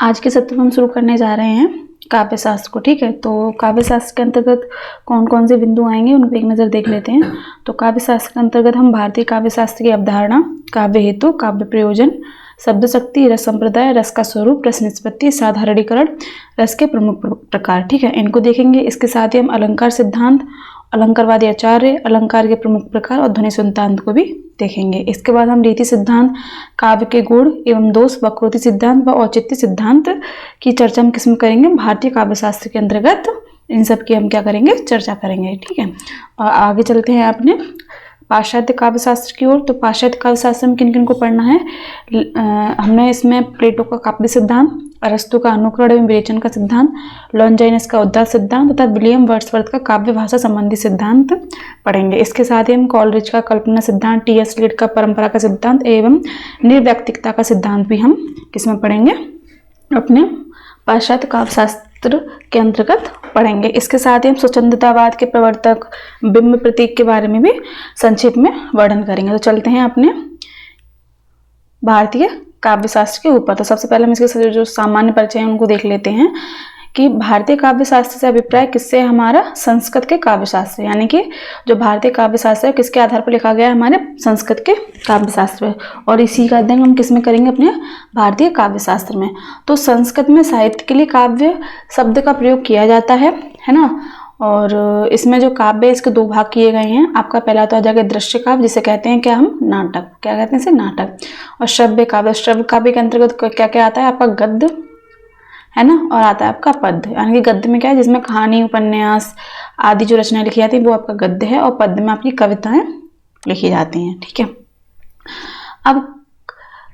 आज के सत्र में हम शुरू करने जा रहे हैं काव्य शास्त्र को। ठीक है, तो काव्य शास्त्र के अंतर्गत कौन कौन से बिंदु आएंगे उनको एक नज़र देख लेते हैं। तो काव्य शास्त्र के अंतर्गत हम भारतीय काव्य शास्त्र की अवधारणा, काव्य हेतु, काव्य प्रयोजन, शब्द शक्ति, रस संप्रदाय, रस का स्वरूप, रस निष्पत्ति, साधारणीकरण, रस के प्रमुख प्रकार, ठीक है, इनको देखेंगे। इसके साथ ही हम अलंकार सिद्धांत, अलंकारवादी आचार्य, अलंकार के प्रमुख प्रकार और ध्वनि सिद्धांत को भी देखेंगे। इसके बाद हम रीति सिद्धांत, काव्य के गुण एवं दोष, वक्रोक्ति सिद्धांत व औचित्य सिद्धांत की चर्चा हम किसमें करेंगे? भारतीय काव्य शास्त्र के अंतर्गत इन सब की हम क्या करेंगे? चर्चा करेंगे। ठीक है, और आगे चलते हैं अपने पाश्चात्य काव्य शास्त्र की ओर। तो पाश्चात्य काव्य शास्त्र में किन किन को पढ़ना है? हमने इसमें प्लेटो का काव्य सिद्धांत, अरस्तु का अनुकरण एवं विवेचन का सिद्धांत, लॉन्जाइनस का उद्दात सिद्धांत तथा विलियम वर्ड्सवर्थ का काव्य भाषा संबंधी सिद्धांत पढ़ेंगे। इसके साथ ही हम कॉलरिज का कल्पना सिद्धांत, टी.एस. लीड का परंपरा का सिद्धांत एवं निर्व्यक्तिकता का सिद्धांत भी हम किसमें पढ़ेंगे? अपने पाश्चात्य काव्य शास्त्र के अंतर्गत पढ़ेंगे। इसके साथ ही हम स्वच्छंदतावाद के प्रवर्तक बिंब प्रतीक के बारे में भी संक्षेप में वर्णन करेंगे। तो चलते हैं अपने भारतीय काव्य शास्त्र के ऊपर। तो सबसे पहले हम इसके जो सामान्य परिचय हैं उनको देख लेते हैं कि भारतीय काव्य शास्त्र से अभिप्राय किससे? हमारा संस्कृत के काव्य शास्त्र, यानी कि जो भारतीय काव्य शास्त्र है किसके आधार पर लिखा गया है? हमारे संस्कृत के काव्य शास्त्र है। और इसी का अध्ययन हम किसमें करेंगे? अपने भारतीय काव्य शास्त्र में। तो संस्कृत में साहित्य के लिए काव्य शब्द का प्रयोग किया जाता है ना। और इसमें जो काव्य है इसके दो भाग किए गए हैं। आपका पहला तो आ जाएगा दृश्य काव्य, जिसे कहते हैं क्या हम? नाटक। क्या कहते हैं इसे? नाटक। और श्रव्य काव्य, श्रव्य काव्य के अंतर्गत क्या क्या आता है? आपका गद्य है ना, और आता है आपका पद्य। यानी कि गद्य में क्या है? जिसमें कहानी, उपन्यास आदि जो रचनाएं लिखी जाती है वो आपका गद्य है, और पद्य में आपकी कविताएं लिखी जाती हैं। ठीक है, अब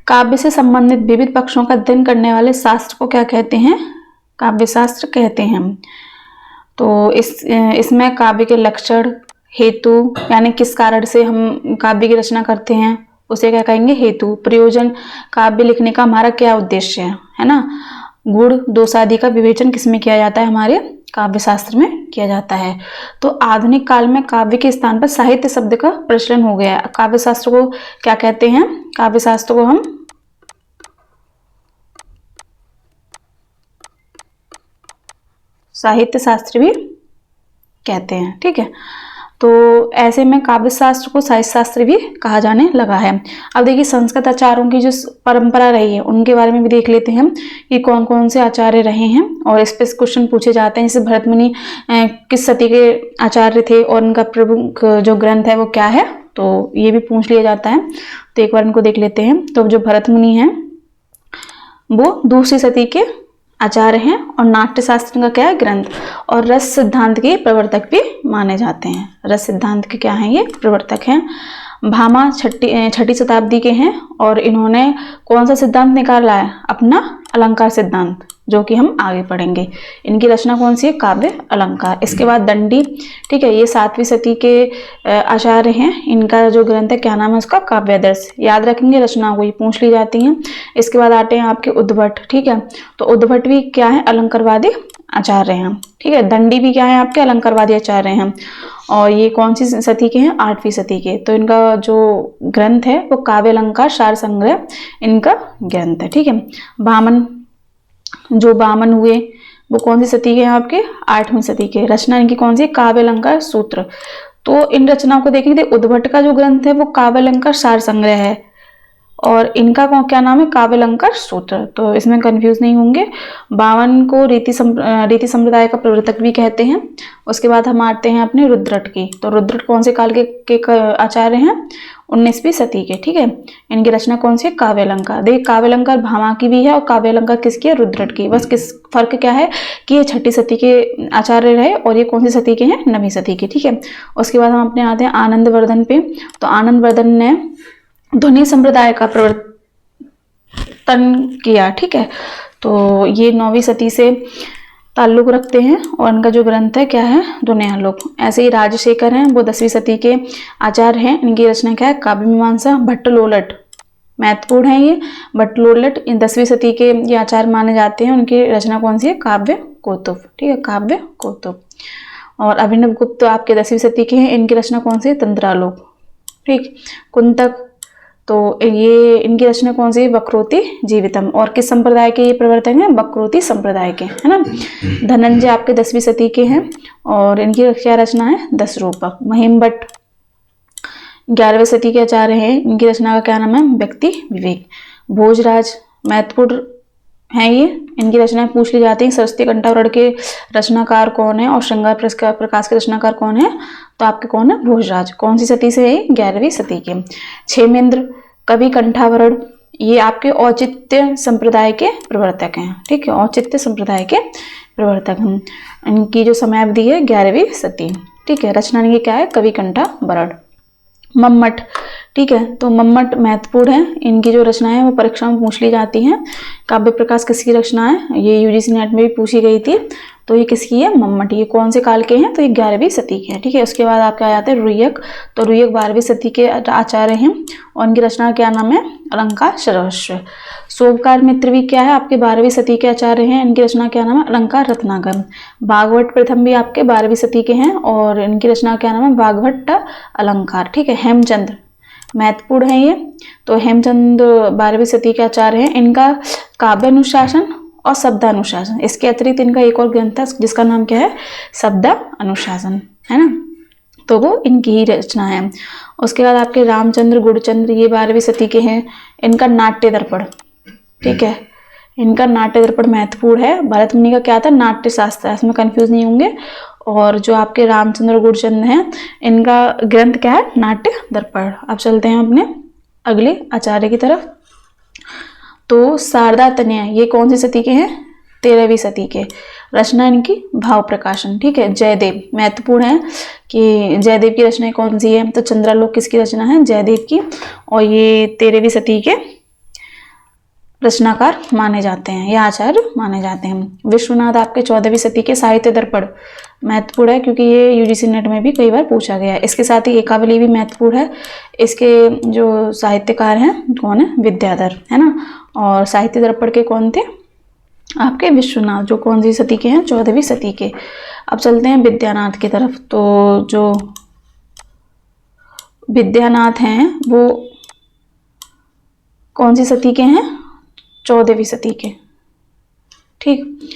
काव्य से संबंधित विविध पक्षों का अध्ययन करने वाले शास्त्र को क्या कहते हैं? काव्य शास्त्र कहते हैं। तो इसमें काव्य के लक्षण, हेतु, यानी किस कारण से हम काव्य की रचना करते हैं उसे क्या कहेंगे? हेतु। प्रयोजन, काव्य लिखने का हमारा क्या उद्देश्य है ना। गुण, दोष आदि का विवेचन किसमें किया जाता है? हमारे काव्य शास्त्र में किया जाता है। तो आधुनिक काल में काव्य के स्थान पर साहित्य शब्द का प्रचलन हो गया है। काव्य शास्त्र को क्या कहते हैं? काव्य शास्त्र को हम साहित्य शास्त्र भी कहते हैं। ठीक है, तो ऐसे में काव्य शास्त्र को साहित्य शास्त्र भी कहा जाने लगा है। अब देखिए संस्कृत आचार्यों की जो परंपरा रही है उनके बारे में भी देख लेते हैं कि कौन कौन से आचार्य रहे हैं, और इस पे क्वेश्चन पूछे जाते हैं। जैसे भरत मुनि किस सदी के आचार्य थे और उनका प्रमुख जो ग्रंथ है वो क्या है, तो ये भी पूछ लिया जाता है। तो एक बार इनको देख लेते हैं। तो जो भरत मुनि हैं वो दूसरी सदी के आचार्य हैं, और नाट्य शास्त्र का क्या है? ग्रंथ। और रस सिद्धांत के प्रवर्तक भी माने जाते हैं। रस सिद्धांत के क्या हैं? ये प्रवर्तक हैं। भामा छठी शताब्दी के हैं, और इन्होंने कौन सा सिद्धांत निकाला है? अपना अलंकार सिद्धांत, जो कि हम आगे पढ़ेंगे। इनकी रचना कौन सी है? काव्य अलंकार। इसके बाद दंडी, ठीक है, ये 7वीं सदी के आचार्य हैं। इनका जो ग्रंथ है क्या नाम है उसका? काव्यादर्श। याद रखेंगे रचनाओं को, ये पूछ ली जाती हैं। इसके बाद आते हैं आपके उद्भट। ठीक है, तो उद्भट भी क्या है? अलंकारवादी आचार्य हैं। ठीक है, दंडी भी क्या है? आपके अलंकारवादी आचार्य हैं। और ये कौन सी सदी के हैं? 8वीं सदी के। तो इनका जो ग्रंथ है वो काव्य अलंकार सार संग्रह इनका ग्रंथ है। ठीक है, बामन, जो बामन हुए वो कौन सी सदी के हैं? आपके 8वीं सदी के। रचना इनकी कौन सी? काव्य अलंकार सूत्र। तो इन रचनाओं को देखेंगे, उद्भट का जो ग्रंथ है वो काव्य अलंकार सार संग्रह है, और इनका क्या नाम है? काव्य अलंकार सूत्र। तो इसमें कंफ्यूज नहीं होंगे। बावन को रीति संप्रदाय का प्रवर्तक भी कहते हैं। उसके बाद हम आते हैं अपने रुद्रट की। तो रुद्रट कौन से काल के आचार्य हैं? 19वीं सदी के। ठीक है, इनकी रचना कौन सी है? काव्य अलंकार। देखिए काव्य अलंकार भामा की भी है, और काव्य अलंकार किसकी है? रुद्रट की। बस किस फर्क क्या है कि ये 6ठी सदी के आचार्य रहे, और ये कौन सी सदी के हैं? 9वीं सदी के। ठीक है, उसके बाद हम अपने आते हैं आनंदवर्धन पे। तो आनंदवर्धन ने ध्वनि संप्रदाय का प्रवर्तन किया। ठीक है, तो ये 9वीं सदी से ताल्लुक रखते हैं, और इनका जो ग्रंथ है क्या है? ध्वन्यालोक। ऐसे ही राजशेखर हैं, वो 10वीं सदी के आचार्य हैं। इनकी रचना क्या है? काव्य मीमांसा। भट्टलोलट महत्वपूर्ण है ये। भट्टलोलट इन 10वीं सदी के ये आचार्य माने जाते हैं। उनकी रचना कौन सी है? काव्य कौतुक। ठीक है, काव्य कौतुक। और अभिनव गुप्त आपके 10वीं सदी के हैं। इनकी रचना कौन सी है? तंत्रालोक। ठीक, कुंतक तो ये इनकी रचना कौन सी है? वक्रोति जीवितम। और किस संप्रदाय के ये प्रवर्तक हैं? वक्रोति संप्रदाय के, है ना। धनंजय आपके 10वीं शती के हैं और इनकी क्या रचना है? 10 रूपक। महिम भट्ट 11वीं शती के आचार्य हैं, इनकी रचना का क्या नाम है? व्यक्ति विवेक। भोजराज महत्वपूर्ण हैं ये, इनकी रचनाएं पूछ ली जाती हैं। सरस्वती कंठावरण के रचनाकार कौन है और श्रृंगार प्रकाश के रचनाकार कौन है? तो आपके कौन है? भोजराज। कौन सी शती से है? 11वीं शती के। क्षेमेंद्र कवि कंठावरण, ये आपके औचित्य संप्रदाय के प्रवर्तक हैं, ठीक है, औचित्य संप्रदाय के प्रवर्तक हैं। इनकी जो समयावधि है 11वीं शती, ठीक है। रचना इनकी क्या है? कवि कंठावरण। मम्मट, ठीक है, तो मम्मट महत्वपूर्ण है, इनकी जो रचना है वो परीक्षा में पूछ ली जाती हैं। काव्य प्रकाश किसकी रचना है? ये यूजीसी नेट में भी पूछी गई थी। तो ये किसकी है? मम्मट। ये कौन से काल के हैं? तो ये 11वीं शती के हैं, ठीक है। उसके बाद आपके आ जाते हैं रुय्यक, तो रुय्यक 12वीं शती के आचार्य हैं और इनकी रचना का क्या नाम है? अलंकार सर्वस्व। सोमकार मित्र भी क्या है? आपके 12वीं शती के आचार्य हैं, इनकी रचना क्या नाम है? अलंकार रत्नाकर। भागवत प्रथम भी आपके 12वीं शती के हैं और इनकी रचना का क्या नाम है? भागवत अलंकार, ठीक है। हेमचंद्र महत्वपूर्ण है ये, तो हेमचंद 12वीं शती के आचार्य हैं। इनका काव्य अनुशासन और शब्दानुशासन, इसके अतिरिक्त इनका एक और ग्रंथ है जिसका नाम क्या है? शब्द अनुशासन, है ना, तो वो इनकी ही रचना है। उसके बाद आपके रामचंद्र गुड़चंद्र, ये 12वीं शती के हैं, इनका नाट्य दर्पण, ठीक है, इनका नाट्य दर्पण महत्वपूर्ण है। भरत मुनि का क्या था? नाट्य शास्त्र, इसमें कंफ्यूज नहीं होंगे। और जो आपके रामचंद्र गुड़चंद्र हैं, इनका ग्रंथ क्या है? नाट्य दर्पण। अब चलते हैं अपने अगले आचार्य की तरफ। तो शारदा तनया, ये कौन सी शती के हैं? 13वीं शती के। रचना इनकी भाव प्रकाशन, ठीक है। जयदेव महत्वपूर्ण है कि जयदेव की रचना कौन सी है? तो चंद्रालोक किसकी रचना है? जयदेव की, और ये 13वीं शती के रचनाकार माने जाते हैं या आचार्य माने जाते हैं। विश्वनाथ आपके 14वीं शती के। साहित्य दर्पण महत्वपूर्ण है क्योंकि ये यूजीसी नेट में भी कई बार पूछा गया है। इसके साथ ही एकावली भी महत्वपूर्ण है। इसके जो साहित्यकार हैं कौन है? विद्याधर, है ना। और साहित्य दर्पण के कौन थे? आपके विश्वनाथ, जो कौन सी शती के हैं? 14वीं शती के। अब चलते हैं विद्यानाथ की तरफ। तो जो विद्यानाथ हैं वो कौन सी शती के हैं? 14वीं शती के, ठीक।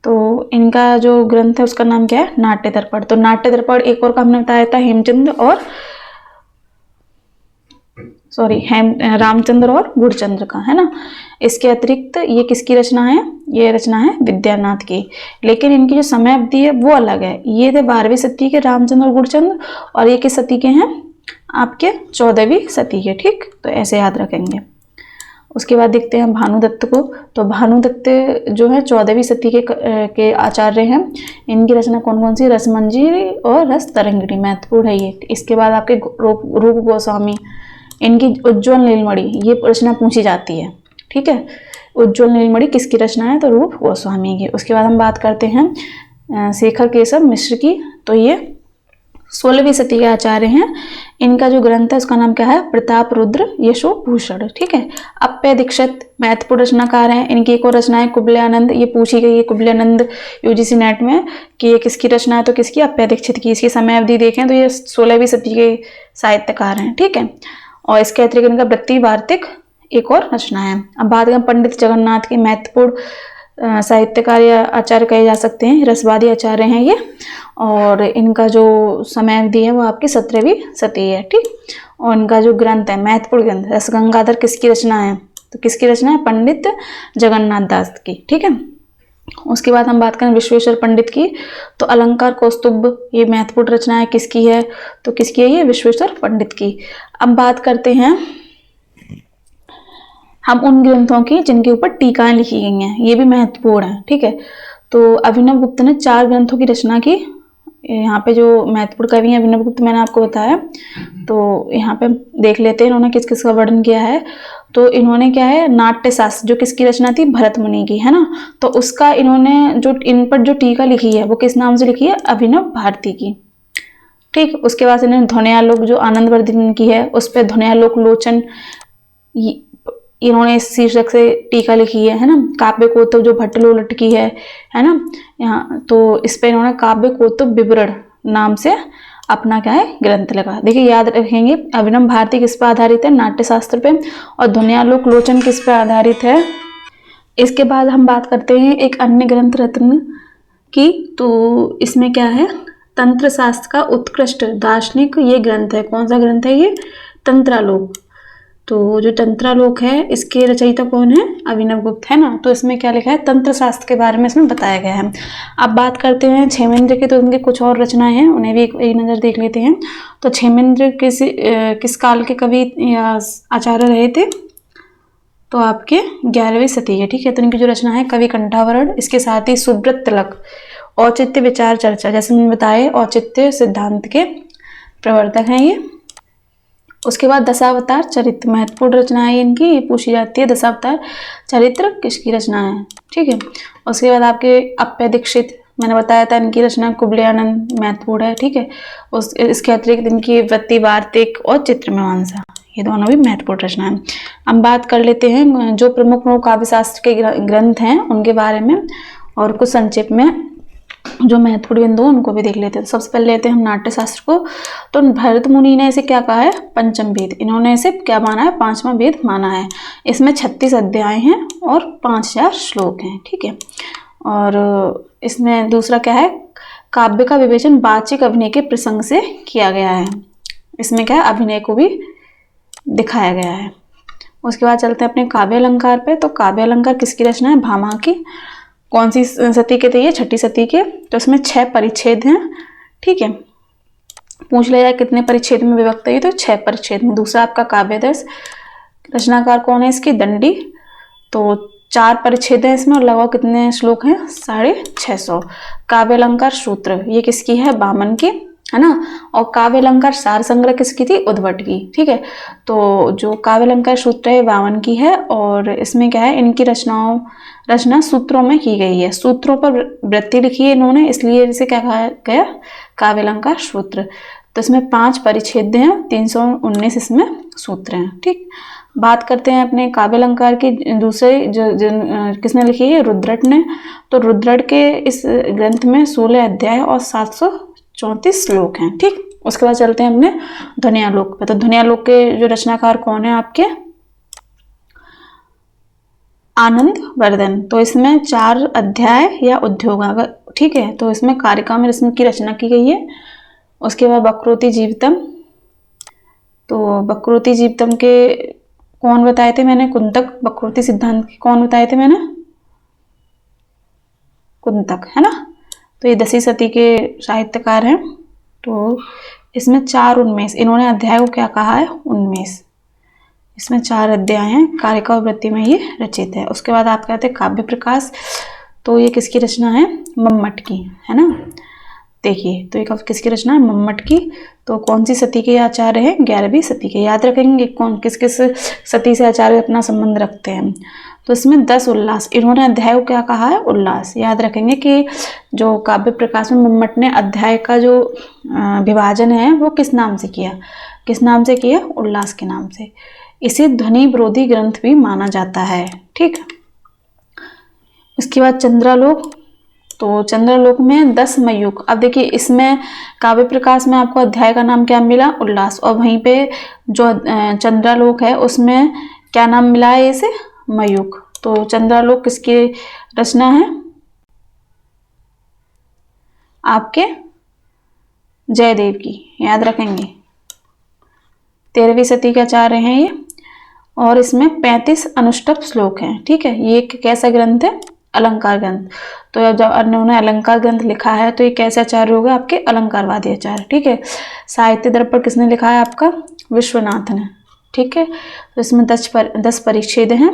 तो इनका जो ग्रंथ है उसका नाम क्या है? नाट्य दर्पण। तो नाट्य दर्पण एक और का हमने बताया था हेमचंद्र और रामचंद्र और गुड़चंद्र का, है ना। इसके अतिरिक्त ये किसकी रचना है? ये रचना है विद्यानाथ की, लेकिन इनकी जो समयावधि है वो अलग है। ये थे 12वीं शती के रामचंद्र और गुड़चंद्र, और ये किस शती के हैं? आपके 14वीं शती के, ठीक। तो ऐसे याद रखेंगे। उसके बाद देखते हैं भानुदत्त को। तो भानुदत्त जो है 14वीं शती के आचार्य हैं। इनकी रचना कौन कौन सी? रसमंजरी और रस तरंगिणी महत्वपूर्ण है ये। इसके बाद आपके रूप गोस्वामी, इनकी उज्ज्वल नीलमणि, ये रचना पूछी जाती है, ठीक है। उज्ज्वल नीलमणि किसकी रचना है? तो रूप गोस्वामी की। उसके बाद हम बात करते हैं शेखर केशव मिश्र की। तो ये 16वीं शती के आचार्य हैं। इनका जो ग्रंथ है उसका नाम क्या है? प्रताप रुद्र यशो भूषण, ठीक है। अप्पय दीक्षित महत्वपूर्ण रचनाकार हैं। इनकी एक और रचना है कुबल्यानंद, ये पूछी गई है कुबल्यानंद यूजीसी नेट में कि ये किसकी रचना है? तो किसकी? अप्पय दीक्षित की। इसकी समयावधि देखें तो ये 16वीं शती के साहित्यकार हैं, ठीक है। और इसके अतिरिक्त इनका वृत्ति वार्तिक एक और रचना है। अब बात करें पंडित जगन्नाथ के, महत्वपूर्ण साहित्यकार या आचार्य कहे जा सकते हैं, रसवादी आचार्य हैं ये। और इनका जो समयावधि है वो आपकी 17वीं शती है, ठीक। और इनका जो ग्रंथ है महत्वपूर्ण ग्रंथ रसगंगाधर किसकी रचना है? तो किसकी रचना है? पंडित जगन्नाथ दास की, ठीक है। उसके बाद हम बात करें विश्वेश्वर पंडित की। तो अलंकार कौस्तुभ, ये महत्वपूर्ण रचना है, किसकी है? तो किसकी है ये? विश्वेश्वर पंडित की। अब बात करते हैं हम उन ग्रंथों की जिनके ऊपर टीकाएं लिखी गई हैं, ये भी महत्वपूर्ण है, ठीक है। तो अभिनव गुप्त ने 4 ग्रंथों की रचना की। यहाँ पे जो महत्वपूर्ण कवि हैं अभिनव गुप्त मैंने आपको बताया, तो यहाँ पे देख लेते हैं इन्होंने किस किस का वर्णन किया है। तो इन्होंने क्या है? नाट्य शास्त्र, जो किसकी रचना थी? भरत मुनि की, है ना। तो उसका इन्होंने जो इन पर जो टीका लिखी है वो किस नाम से लिखी है? अभिनव भारती की, ठीक। उसके बाद इन्होंने ध्वन्यालोक जो आनंदवर्धन की है उस पर ध्वन्यालोक लोचन, इन्होंने इस शीर्षक से टीका लिखी है ना। काव्य कौतुक जो भट्टलोलट की है ना। यहाँ तो इस पे इन्होंने काव्य कौतुक विवरण नाम से अपना क्या है ग्रंथ लगा। देखिए याद रखेंगे, अभिनव भारती किस पर आधारित है, नाट्य शास्त्र पे, और ध्वन्यालोक लोचन किस पर आधारित है। इसके बाद हम बात करते हैं एक अन्य ग्रंथ रत्न की, तो इसमें क्या है, तंत्र शास्त्र का उत्कृष्ट दार्शनिक ये ग्रंथ है। कौन सा ग्रंथ है ये, तंत्रालोक। तो जो तंत्रालोक है इसके रचयिता कौन है, अभिनव गुप्त, है ना। तो इसमें क्या लिखा है, तंत्र शास्त्र के बारे में इसमें बताया गया है। अब बात करते हैं क्षेमेंद्र की, तो उनके कुछ और रचनाएं हैं, उन्हें भी एक नज़र देख लेते हैं। तो क्षेमेंद्र किस काल के कवि या आचार्य रहे थे, तो आपके 11वीं शती के, ठीक है। तो इनकी जो रचना है कवि कंठावरण, इसके साथ ही सुब्रत तिलक, औचित्य विचार चर्चा, जैसे मैंने बताया औचित्य सिद्धांत के प्रवर्तक हैं ये। उसके बाद दशावतार चरित्र, महत्वपूर्ण रचना है इनकी, पूछी जाती है दशावतार चरित्र किसकी रचना है, ठीक है। उसके बाद आपके अप्पय दीक्षित, मैंने बताया था इनकी रचना कुबलयानंद महत्वपूर्ण है, ठीक है। इसके अतिरिक्त इनकी वृत्ति वार्तिक और चित्रमीमांसा, ये दोनों भी महत्वपूर्ण रचना है। हम बात कर लेते हैं जो प्रमुख काव्य शास्त्र के ग्रंथ हैं उनके बारे में, और कुछ संक्षेप में जो महत्वपूर्ण बिंदु उनको भी देख लेते हैं। तो सबसे पहले लेते हैं हम नाट्य शास्त्र को। तो भरत मुनि ने इसे क्या कहा है, पंचम वेद, इन्होंने इसे क्या माना है, पांचवा वेद माना है। इसमें 36 अध्याय हैं और 5000 श्लोक हैं, ठीक है। और इसमें दूसरा क्या है, काव्य का विवेचन वाचिक अभिनय के प्रसंग से किया गया है। इसमें क्या है, अभिनय को भी दिखाया गया है। उसके बाद चलते हैं अपने काव्य अलंकार पे। तो काव्य अलंकार किसकी रचना है, भामा की। कौन सी सती के थे ये, छठी सती के। तो इसमें 6 परिच्छेद हैं, ठीक है। पूछ लिया जाए कितने परिच्छेद में विभक्त है ये, तो 6 परिच्छेद में। दूसरा आपका काव्यदर्श, रचनाकार कौन है इसकी, दंडी। तो 4 परिच्छेद है इसमें, और लगभग कितने श्लोक हैं, 650। काव्य अलंकार सूत्र, ये किसकी है, वामन की, है ना। और काव्य अलंकार सार संग्रह किसकी थी, उद्भट की, ठीक है। तो जो काव्य अलंकार सूत्र है वामन की है, और इसमें क्या है, इनकी रचना सूत्रों में की गई है। सूत्रों पर वृत्ति लिखी है इन्होंने, इसलिए इसे क्या कहा गया, काव्य अलंकार सूत्र। तो इसमें 5 परिच्छेद हैं, 319 इसमें सूत्र हैं, ठीक। बात करते हैं अपने काव्य अलंकार की दूसरे जो किसने लिखी है, रुद्रट ने। तो रुद्रट के इस ग्रंथ में 16 अध्याय और 734 श्लोक हैं, ठीक। उसके बाद चलते हैं अपने ध्वन्यालोक पे। तो ध्वन्यालोक के जो रचनाकार कौन है आपके, आनंद वर्धन। तो इसमें 4 अध्याय या उद्योग, ठीक है। तो इसमें कारिका में इसमें की रचना की गई है। उसके बाद वक्रोति जीवितम, तो वक्रोति जीवितम के कौन बताए थे मैंने, कुंतक। वक्रोति सिद्धांत के कौन बताए थे मैंने, कुंतक, है ना। तो ये 10वीं शती के साहित्यकार हैं। तो इसमें 4 उन्मेष, इन्होंने अध्याय को क्या कहा है, उन्मेष। इसमें 4 अध्याय हैं, कारिका और वृत्ति में ये रचित है। उसके बाद आप कहते हैं काव्य प्रकाश, तो ये किसकी रचना है, मम्मट की, है ना। देखिए तो ये किसकी रचना है, मम्मट की। तो कौन सी सती के आचार्य हैं, 11वीं शती के। याद रखेंगे कौन किस किस सती से आचार्य अपना संबंध रखते हैं। तो इसमें 10 उल्लास, इन्होंने अध्याय को क्या कहा है, उल्लास। याद रखेंगे कि जो काव्य प्रकाश में मम्मट ने अध्याय का जो विभाजन है वो किस नाम से किया, किस नाम से किया, उल्लास के नाम से। इसे ध्वनि विरोधी ग्रंथ भी माना जाता है, ठीक। इसके बाद चंद्रालोक। तो चंद्रालोक में 10 मयूख। अब देखिए इसमें काव्य प्रकाश में आपको अध्याय का नाम क्या मिला, उल्लास, और वहीं पे जो चंद्रालोक है उसमें क्या नाम मिला है इसे, मयूख। तो चंद्रालोक किसकी रचना है, आपके जयदेव की। याद रखेंगे 13वीं शती के आचार्य हैं ये, और इसमें 35 अनुष्टुप श्लोक हैं, ठीक है। ये कैसा ग्रंथ है, अलंकार ग्रंथ। तो जब उन्होंने अलंकार ग्रंथ लिखा है तो ये कैसे आचार्य होगा, आपके अलंकारवादी आचार्य, ठीक है। साहित्य दर्पण किसने लिखा है, आपका विश्वनाथ ने, ठीक है। तो इसमें 10 परिच्छेद हैं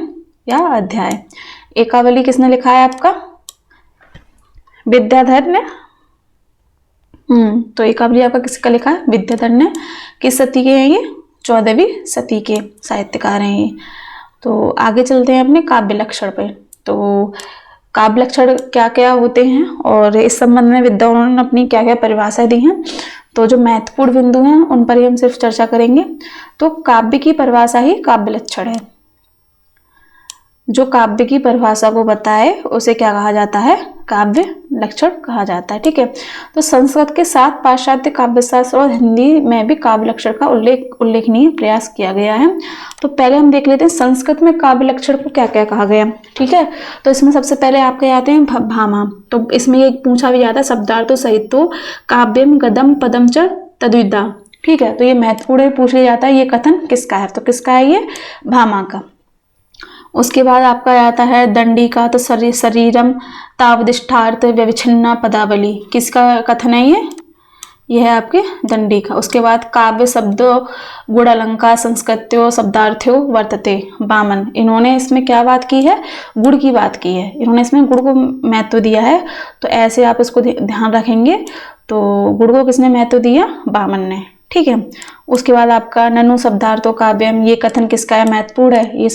या अध्याय। एकावली किसने लिखा है, आपका विद्याधर ने। तो एकावली आपका किसका लिखा है, विद्याधर ने। किस सती के हैं ये, 14वीं शती के साहित्यकार हैं ये। तो आगे चलते हैं अपने काव्य लक्षण पे। तो काव्य लक्षण क्या क्या होते हैं और इस संबंध में विद्वानों ने अपनी क्या क्या परिभाषा दी हैं। तो जो महत्वपूर्ण बिंदु हैं उन पर ही हम सिर्फ चर्चा करेंगे। तो काव्य की परिभाषा ही काव्य लक्षण है। जो काव्य की परिभाषा को बताए उसे क्या कहा जाता है, काव्य लक्षण कहा जाता है। ठीक है, तो संस्कृत के साथ पाश्चात्य काव्यशास्त्र और हिंदी में भी काव्य लक्षण का उल्लेखनीय प्रयास किया गया है। तो पहले हम देख लेते हैं संस्कृत में काव्य लक्षण को क्या क्या कहा गया। ठीक है, तो इसमें सबसे पहले आपके आते हैं भामा। तो इसमें एक पूछा भी जाता है शब्दार्थो सहितो काव्यम गदम पदम च तद्विदा। ठीक है, तो ये महत्वपूर्ण पूछ लिया जाता है ये कथन किसका है, तो किसका है ये भामा का। उसके बाद आपका आता है दंडी का, तो शरीरम तावदिष्ठार्थ व्यविच्छिन्ना पदावली, किसका कथन है ये है आपके दंडी का। उसके बाद काव्य शब्दो गुण अलंकार संस्कृत्यो शब्दार्थ्यो वर्तते वामन, इन्होंने इसमें क्या बात की है, गुण की बात की है, इन्होंने इसमें गुण को महत्व दिया है। तो ऐसे आप इसको ध्यान रखेंगे, तो गुण को किसने महत्व दिया, वामन ने। ठीक है, उसके बाद आपका ननु शब्दार्थो काव्यम, ये कथन किसका है, महत्वपूर्ण है ये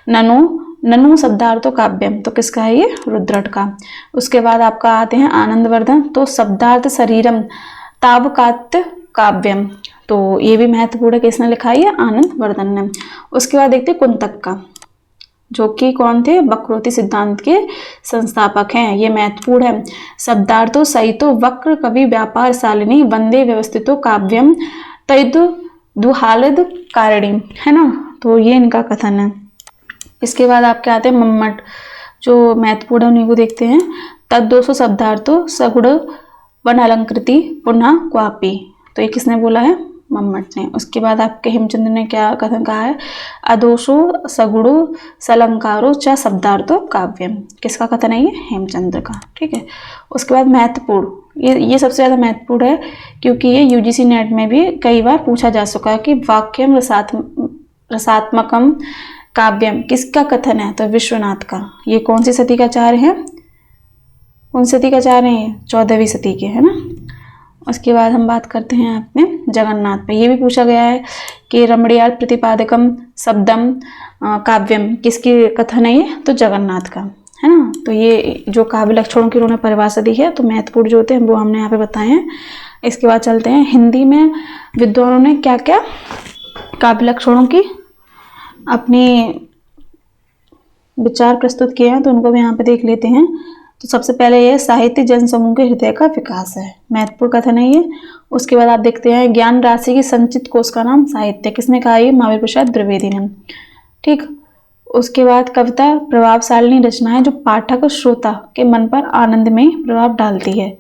ननु शब्दार्थो काव्यम, तो किसका है ये, रुद्रट का। उसके बाद आपका आते हैं आनंदवर्धन, तो शब्दार्थ शरीरम तावकात्य काव्यम, तो ये भी महत्वपूर्ण है, किसने लिखा है, आनंदवर्धन ने। उसके बाद देखते हैं कुंतक का, जो कि कौन थे, वक्रोक्ति सिद्धांत के संस्थापक हैं, ये महत्वपूर्ण है। शब्दार्थो सहितो वक्र कवि व्यापार शालिनी वंदे व्यवस्थितो काव्यम तैद दुहालद कारिणी, है ना, तो ये इनका कथन है। इसके बाद आपके आते हैं मम्मट, जो महत्वपूर्ण है उन्हीं को देखते हैं। तद्दोषो शब्दार्थो सगुण वन अलंकृति पुनः क्वापी, तो ये किसने बोला है, मम्मट ने। उसके बाद आपके हेमचंद्र ने क्या कथन कहा है, अदोषो सगुणो सलंकारो च शब्दार्थो काव्यम, किसका कथन है ये, हेमचंद्र का। ठीक है, उसके बाद महत्वपूर्ण, ये सबसे ज्यादा महत्वपूर्ण है, क्योंकि ये यूजीसी नेट में भी कई बार पूछा जा चुका है कि वाक्यम रसात्मकम काव्यम, किसका कथन है, तो विश्वनाथ का। ये कौन सी सदी का आचार्य है, कौन सदी का आचार्य है, 14वीं सदी के, है ना। उसके बाद हम बात करते हैं अपने जगन्नाथ पे, ये भी पूछा गया है कि रमणीयार्थ प्रतिपादकम शब्दम काव्यम, किसकी कथन है ये, तो जगन्नाथ का, है ना। तो ये जो काव्य लक्षणों की उन्होंने परिभाषा दी है, तो महत्वपूर्ण जो होते हैं वो हमने यहाँ पे बताए हैं। इसके बाद चलते हैं हिंदी में विद्वानों ने क्या क्या काव्य लक्षणों की अपनी विचार प्रस्तुत किए हैं, तो उनको भी यहाँ पे देख लेते हैं। तो सबसे पहले ये साहित्य जन समूह के हृदय का विकास है, महत्वपूर्ण कथन है ये। उसके बाद आप देखते हैं ज्ञान राशि की संचित कोश का नाम साहित्य, किसने कहा, ये महावीर प्रसाद द्विवेदी ने। ठीक, उसके बाद कविता प्रभावशालिनी रचना है जो पाठक और श्रोता के मन पर आनंदमय प्रभाव डालती है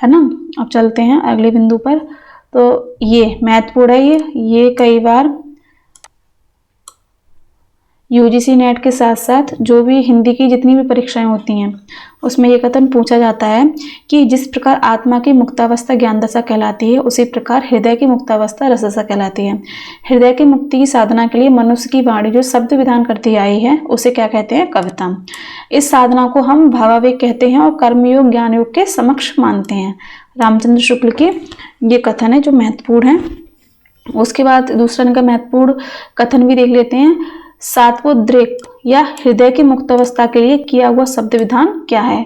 ना। अब चलते हैं अगले बिंदु पर, तो ये महत्वपूर्ण है, ये कई बार यूजीसी नेट के साथ साथ जो भी हिंदी की जितनी भी परीक्षाएं होती हैं उसमें ये कथन पूछा जाता है कि जिस प्रकार आत्मा की मुक्तावस्था ज्ञान दशा कहलाती है, उसी प्रकार हृदय की मुक्तावस्था रस दशा कहलाती है। हृदय की मुक्ति की साधना के लिए मनुष्य की वाणी जो शब्द विधान करती आई है उसे क्या कहते हैं, कविता। इस साधना को हम भावावेग कहते हैं और कर्मयोग ज्ञान योग के समक्ष मानते हैं। रामचंद्र शुक्ल के ये कथन है जो महत्वपूर्ण है। उसके बाद दूसरा इनका महत्वपूर्ण कथन भी देख लेते हैं, सात्वोद्रेक या हृदय की मुक्त अवस्था के लिए किया हुआ शब्द विधान क्या है,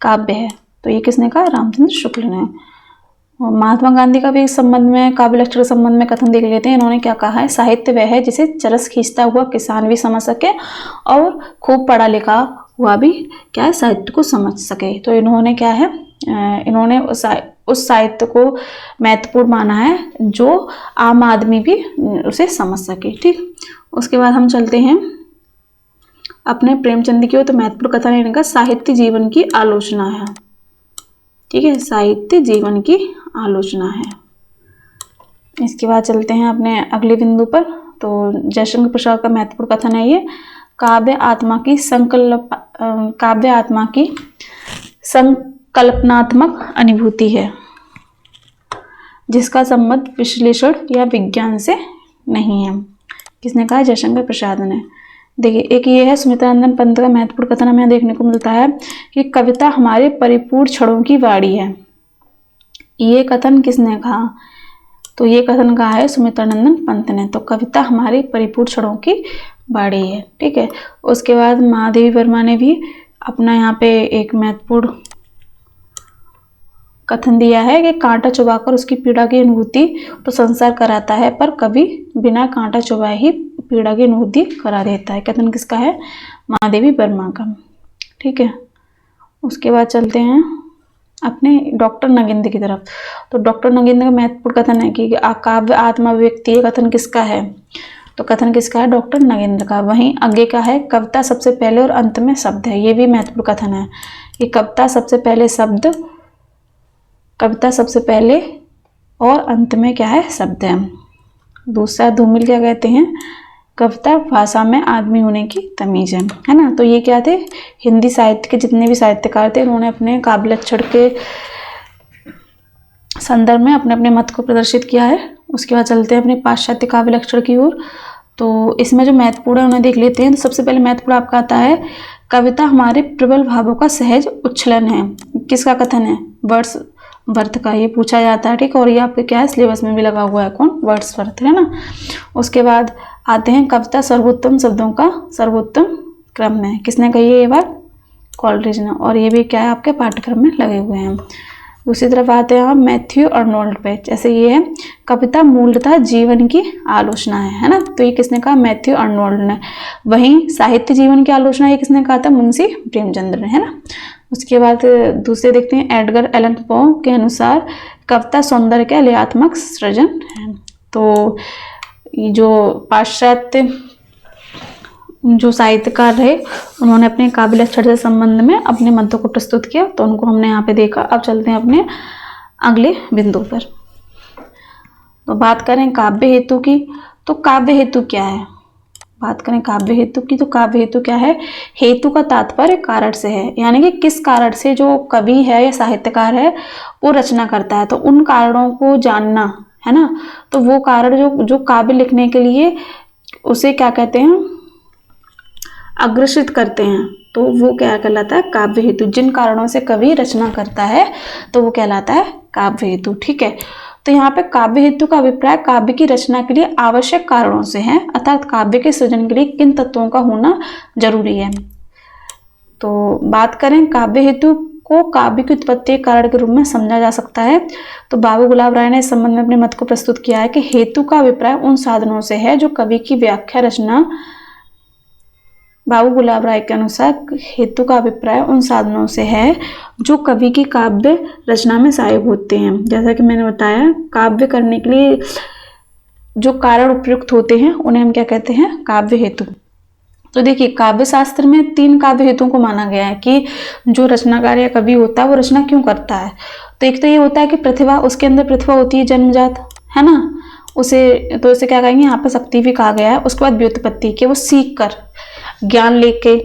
काव्य है। तो ये किसने कहा, रामचंद्र शुक्ल ने। और महात्मा गांधी का भी इस संबंध में काव्य लक्षण के संबंध में कथन देख लेते हैं। इन्होंने क्या कहा है, साहित्य वह है जिसे चरस खींचता हुआ किसान भी समझ सके और खूब पढ़ा लिखा हुआ भी क्या है, साहित्य को समझ सके। तो इन्होंने क्या है, इन्होंने उस साहित्य को महत्वपूर्ण माना है जो आम आदमी भी उसे समझ सके। ठीक, उसके बाद हम चलते हैं अपने प्रेमचंद की ओर। तो महत्वपूर्ण कथन है इनका साहित्य जीवन की आलोचना है। ठीक है, साहित्य जीवन की आलोचना है। इसके बाद चलते हैं अपने अगले बिंदु पर। तो जयशंकर प्रसाद का महत्वपूर्ण कथन है ये, काव्य आत्मा की संकल्पनात्मक अनुभूति है जिसका संबंध विश्लेषण या विज्ञान से नहीं है। किसने कहा, जयशंकर प्रसाद ने। देखिए, एक ये है सुमित्रानंदन पंत का महत्वपूर्ण कथन हमें देखने को मिलता है कि कविता हमारे परिपूर्ण क्षणों की वाणी है। ये कथन किसने कहा, तो ये कथन कहा है सुमित्रानंदन पंत ने। तो कविता हमारे परिपूर्ण क्षणों की वाणी है। ठीक है, उसके बाद महादेवी वर्मा ने भी अपना यहाँ पे एक महत्वपूर्ण कथन दिया है कि कांटा चुबाकर उसकी पीड़ा की अनुभूति तो संसार कराता है, पर कभी बिना कांटा चुबाए ही पीड़ा की अनुभूति करा देता है। कथन किसका है, महादेवी वर्मा का। ठीक है, उसके बाद चलते हैं अपने डॉक्टर नगेंद्र की तरफ। तो डॉक्टर नगेंद्र का महत्वपूर्ण कथन है कि काव्य आत्माभिव्यक्ति, ये कथन किसका है? तो कथन किसका है? डॉक्टर नगेंद्र का। वहीं आगे का है कविता सबसे पहले और अंत में शब्द है, ये भी महत्वपूर्ण कथन है। ये कविता सबसे पहले शब्द, कविता सबसे पहले और अंत में क्या है? शब्द है। दूसरा धूमिल क्या कहते हैं? कविता भाषा में आदमी होने की तमीज है ना। तो ये क्या थे? हिंदी साहित्य के जितने भी साहित्यकार थे उन्होंने अपने काव्य लक्षण के संदर्भ में अपने अपने मत को प्रदर्शित किया है। उसके बाद चलते हैं अपने पाश्चात्य काव्य लक्षण की ओर। तो इसमें जो महत्वपूर्ण है उन्हें देख लेते हैं। तो सबसे पहले महत्वपूर्ण आपका आता है कविता हमारे प्रबल भावों का सहज उच्छलन है। किसका कथन है? वर्ड्सवर्थ का। ये पूछा जाता है, ठीक है। और ये आपके क्या है? सिलेबस में भी लगा हुआ है। कौन? वर्ड्सवर्थ, है ना। उसके बाद आते हैं कविता सर्वोत्तम शब्दों का सर्वोत्तम क्रम में। किसने कही है ये बात? कॉलरिज ने। और ये भी क्या है? आपके पाठ्यक्रम में लगे हुए हैं। दूसरी तरफ आते हैं हम मैथ्यू अर्नोल्ड पे। जैसे ये है कविता मूलतः जीवन की आलोचना है ना। तो ये किसने कहा? मैथ्यू अर्नोल्ड ने। वहीं साहित्य जीवन की आलोचना ये किसने कहा था? मुंशी प्रेमचंद्र ने, है ना। उसके बाद दूसरे देखते हैं एडगर एलन पो के अनुसार कविता सौंदर्य का लयात्मक सृजन है। तो जो पाश्चात्य जो साहित्यकार रहे उन्होंने अपने काव्य लक्षण से संबंध में अपने मतों को प्रस्तुत किया, तो उनको हमने यहाँ पे देखा। अब चलते हैं अपने अगले बिंदु पर। तो बात करें काव्य हेतु की। तो काव्य हेतु क्या है? बात करें काव्य हेतु की, तो काव्य हेतु क्या है? हेतु का तात्पर्य कारण से है, यानी कि किस कारण से जो कवि है या साहित्यकार है वो रचना करता है, तो उन कारणों को जानना, है ना। तो वो कारण जो काव्य लिखने के लिए उसे क्या कहते हैं? अग्रसित करते हैं, तो वो क्या कहलाता है? काव्य हेतु। जिन कारणों से कवि रचना करता है तो वो कहलाता है काव्य हेतु, ठीक है। तो यहाँ पे काव्य हेतु का अभिप्राय काव्य की रचना के लिए आवश्यक कारणों से है, अर्थात काव्य के सृजन के लिए किन तत्वों का होना जरूरी है। तो बात करें काव्य हेतु को काव्य की उत्पत्ति के कारण के रूप में समझा जा सकता है। तो बाबू गुलाब राय ने इस संबंध में अपने मत को प्रस्तुत किया है कि हेतु का अभिप्राय उन साधनों से है जो कवि की व्याख्या रचना। बाबू गुलाब राय के अनुसार हेतु का अभिप्राय उन साधनों से है जो कवि की काव्य रचना में सहायक होते हैं। जैसा कि मैंने बताया, काव्य करने के लिए जो कारण उपयुक्त होते हैं उन्हें हम क्या कहते हैं? काव्य हेतु। तो देखिए काव्य शास्त्र में 3 काव्य हेतुओं को माना गया है कि जो रचनाकार या कवि होता है वो रचना क्यों करता है। तो एक तो ये होता है कि प्रतिभा, उसके अंदर प्रतिभा होती है जन्मजात, है ना। उसे तो इसे क्या कहेंगे? यहाँ पर शक्ति भी कहा गया है। उसके बाद व्युत्पत्ति, कि वो सीख कर ज्ञान लेके